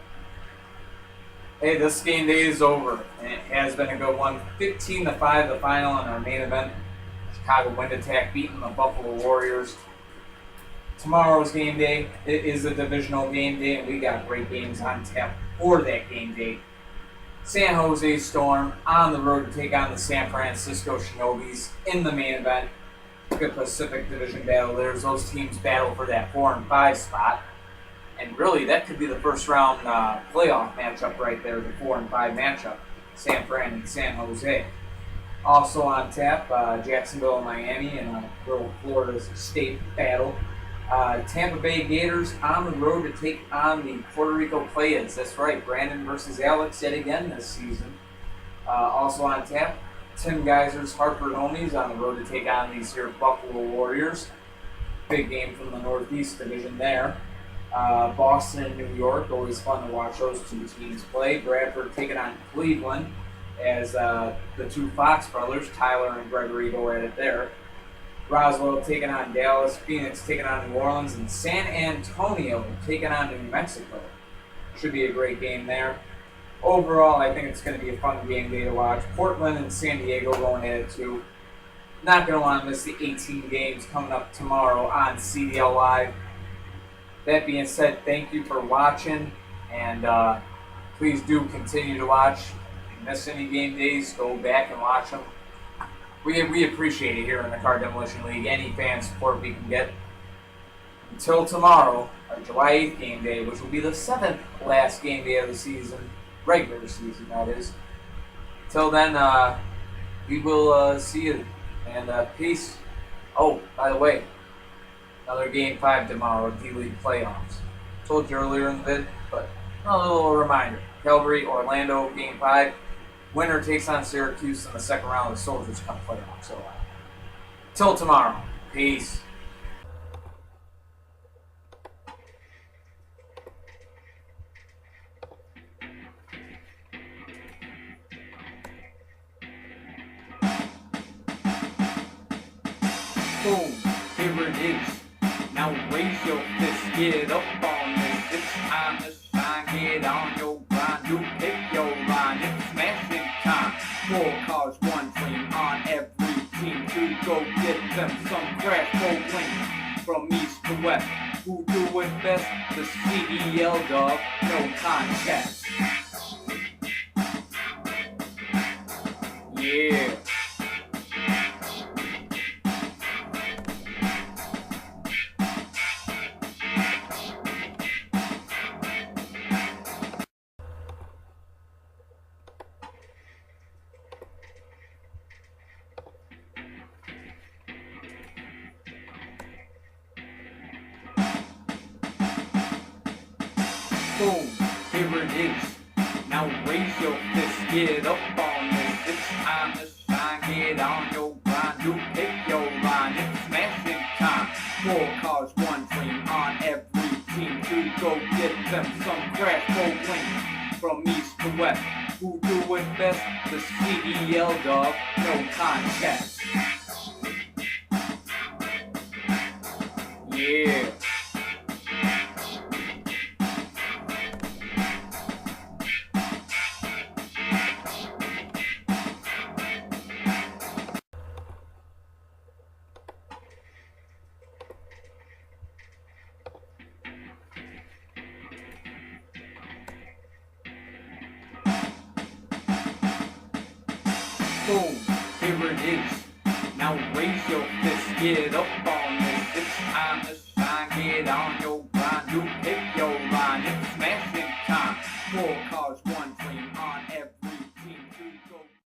hey, this game day is over, and it has been a good one. 15-5 the final in our main event. Chicago Wind Attack beating the Buffalo Warriors. Tomorrow's game day, it is a divisional game day, and we got great games on tap for that game day. San Jose Storm on the road to take on the San Francisco Shinobis in the main event. good Pacific Division battle there as those teams battle for that 4 and 5 spot. And really, that could be the first round playoff matchup right there, the 4 and 5 matchup, San Fran and San Jose. Also on tap, Jacksonville and Miami in a little Florida State battle. Tampa Bay Gators on the road to take on the Puerto Rico Playas. That's right, Brandon versus Alex yet again this season. Also on tap, Tim Geiser's Hartford Homies on the road to take on these here Buffalo Warriors. Big game from the Northeast Division there. Boston and New York, always fun to watch those two teams play. Bradford taking on Cleveland as the two Fox brothers, Tyler and Gregory, go at it there. Roswell taking on Dallas, Phoenix taking on New Orleans, and San Antonio taking on New Mexico. Should be a great game there. Overall, I think it's going to be a fun game day to watch. Portland and San Diego going at it too. Not going to want to miss the 18 games coming up tomorrow on CDL Live. That being said, thank you for watching, and please do continue to watch. If you miss any game days, go back and watch them. We appreciate it here in the Car Demolition League. Any fan support we can get. Until tomorrow, our July 8th game day, which will be the 7th last game day of the season, regular season that is. Till then, we will see you, and peace. Oh, by the way, another Game 5 tomorrow, D-League playoffs. Told you earlier in the vid, but a little reminder. Calgary, Orlando, Game 5. Winner takes on Syracuse in the second round of the Soldiers Cup playoffs. So, till tomorrow. Peace. Boom, here it is. Now raise your fist, get up on this. It's time to shine, get on your grind. You pick your line, it's smashing time. 4 cars, 1 dream on every team to go get them some crash bowling. From east to west, who do it best? The CDL dog, no contest. Yeah. Boom, here it is. Now raise your fist, get up on this. It's time to shine, get on your grind. You pick your line, it's smashing time. 4 cars, 1 dream on every team to go get them some crash bowling. From east to west, who do it best? The CDL dog, no contest. Yeah. Boom, here it is. Now raise your fist, get up on this. It's time to shine, get on your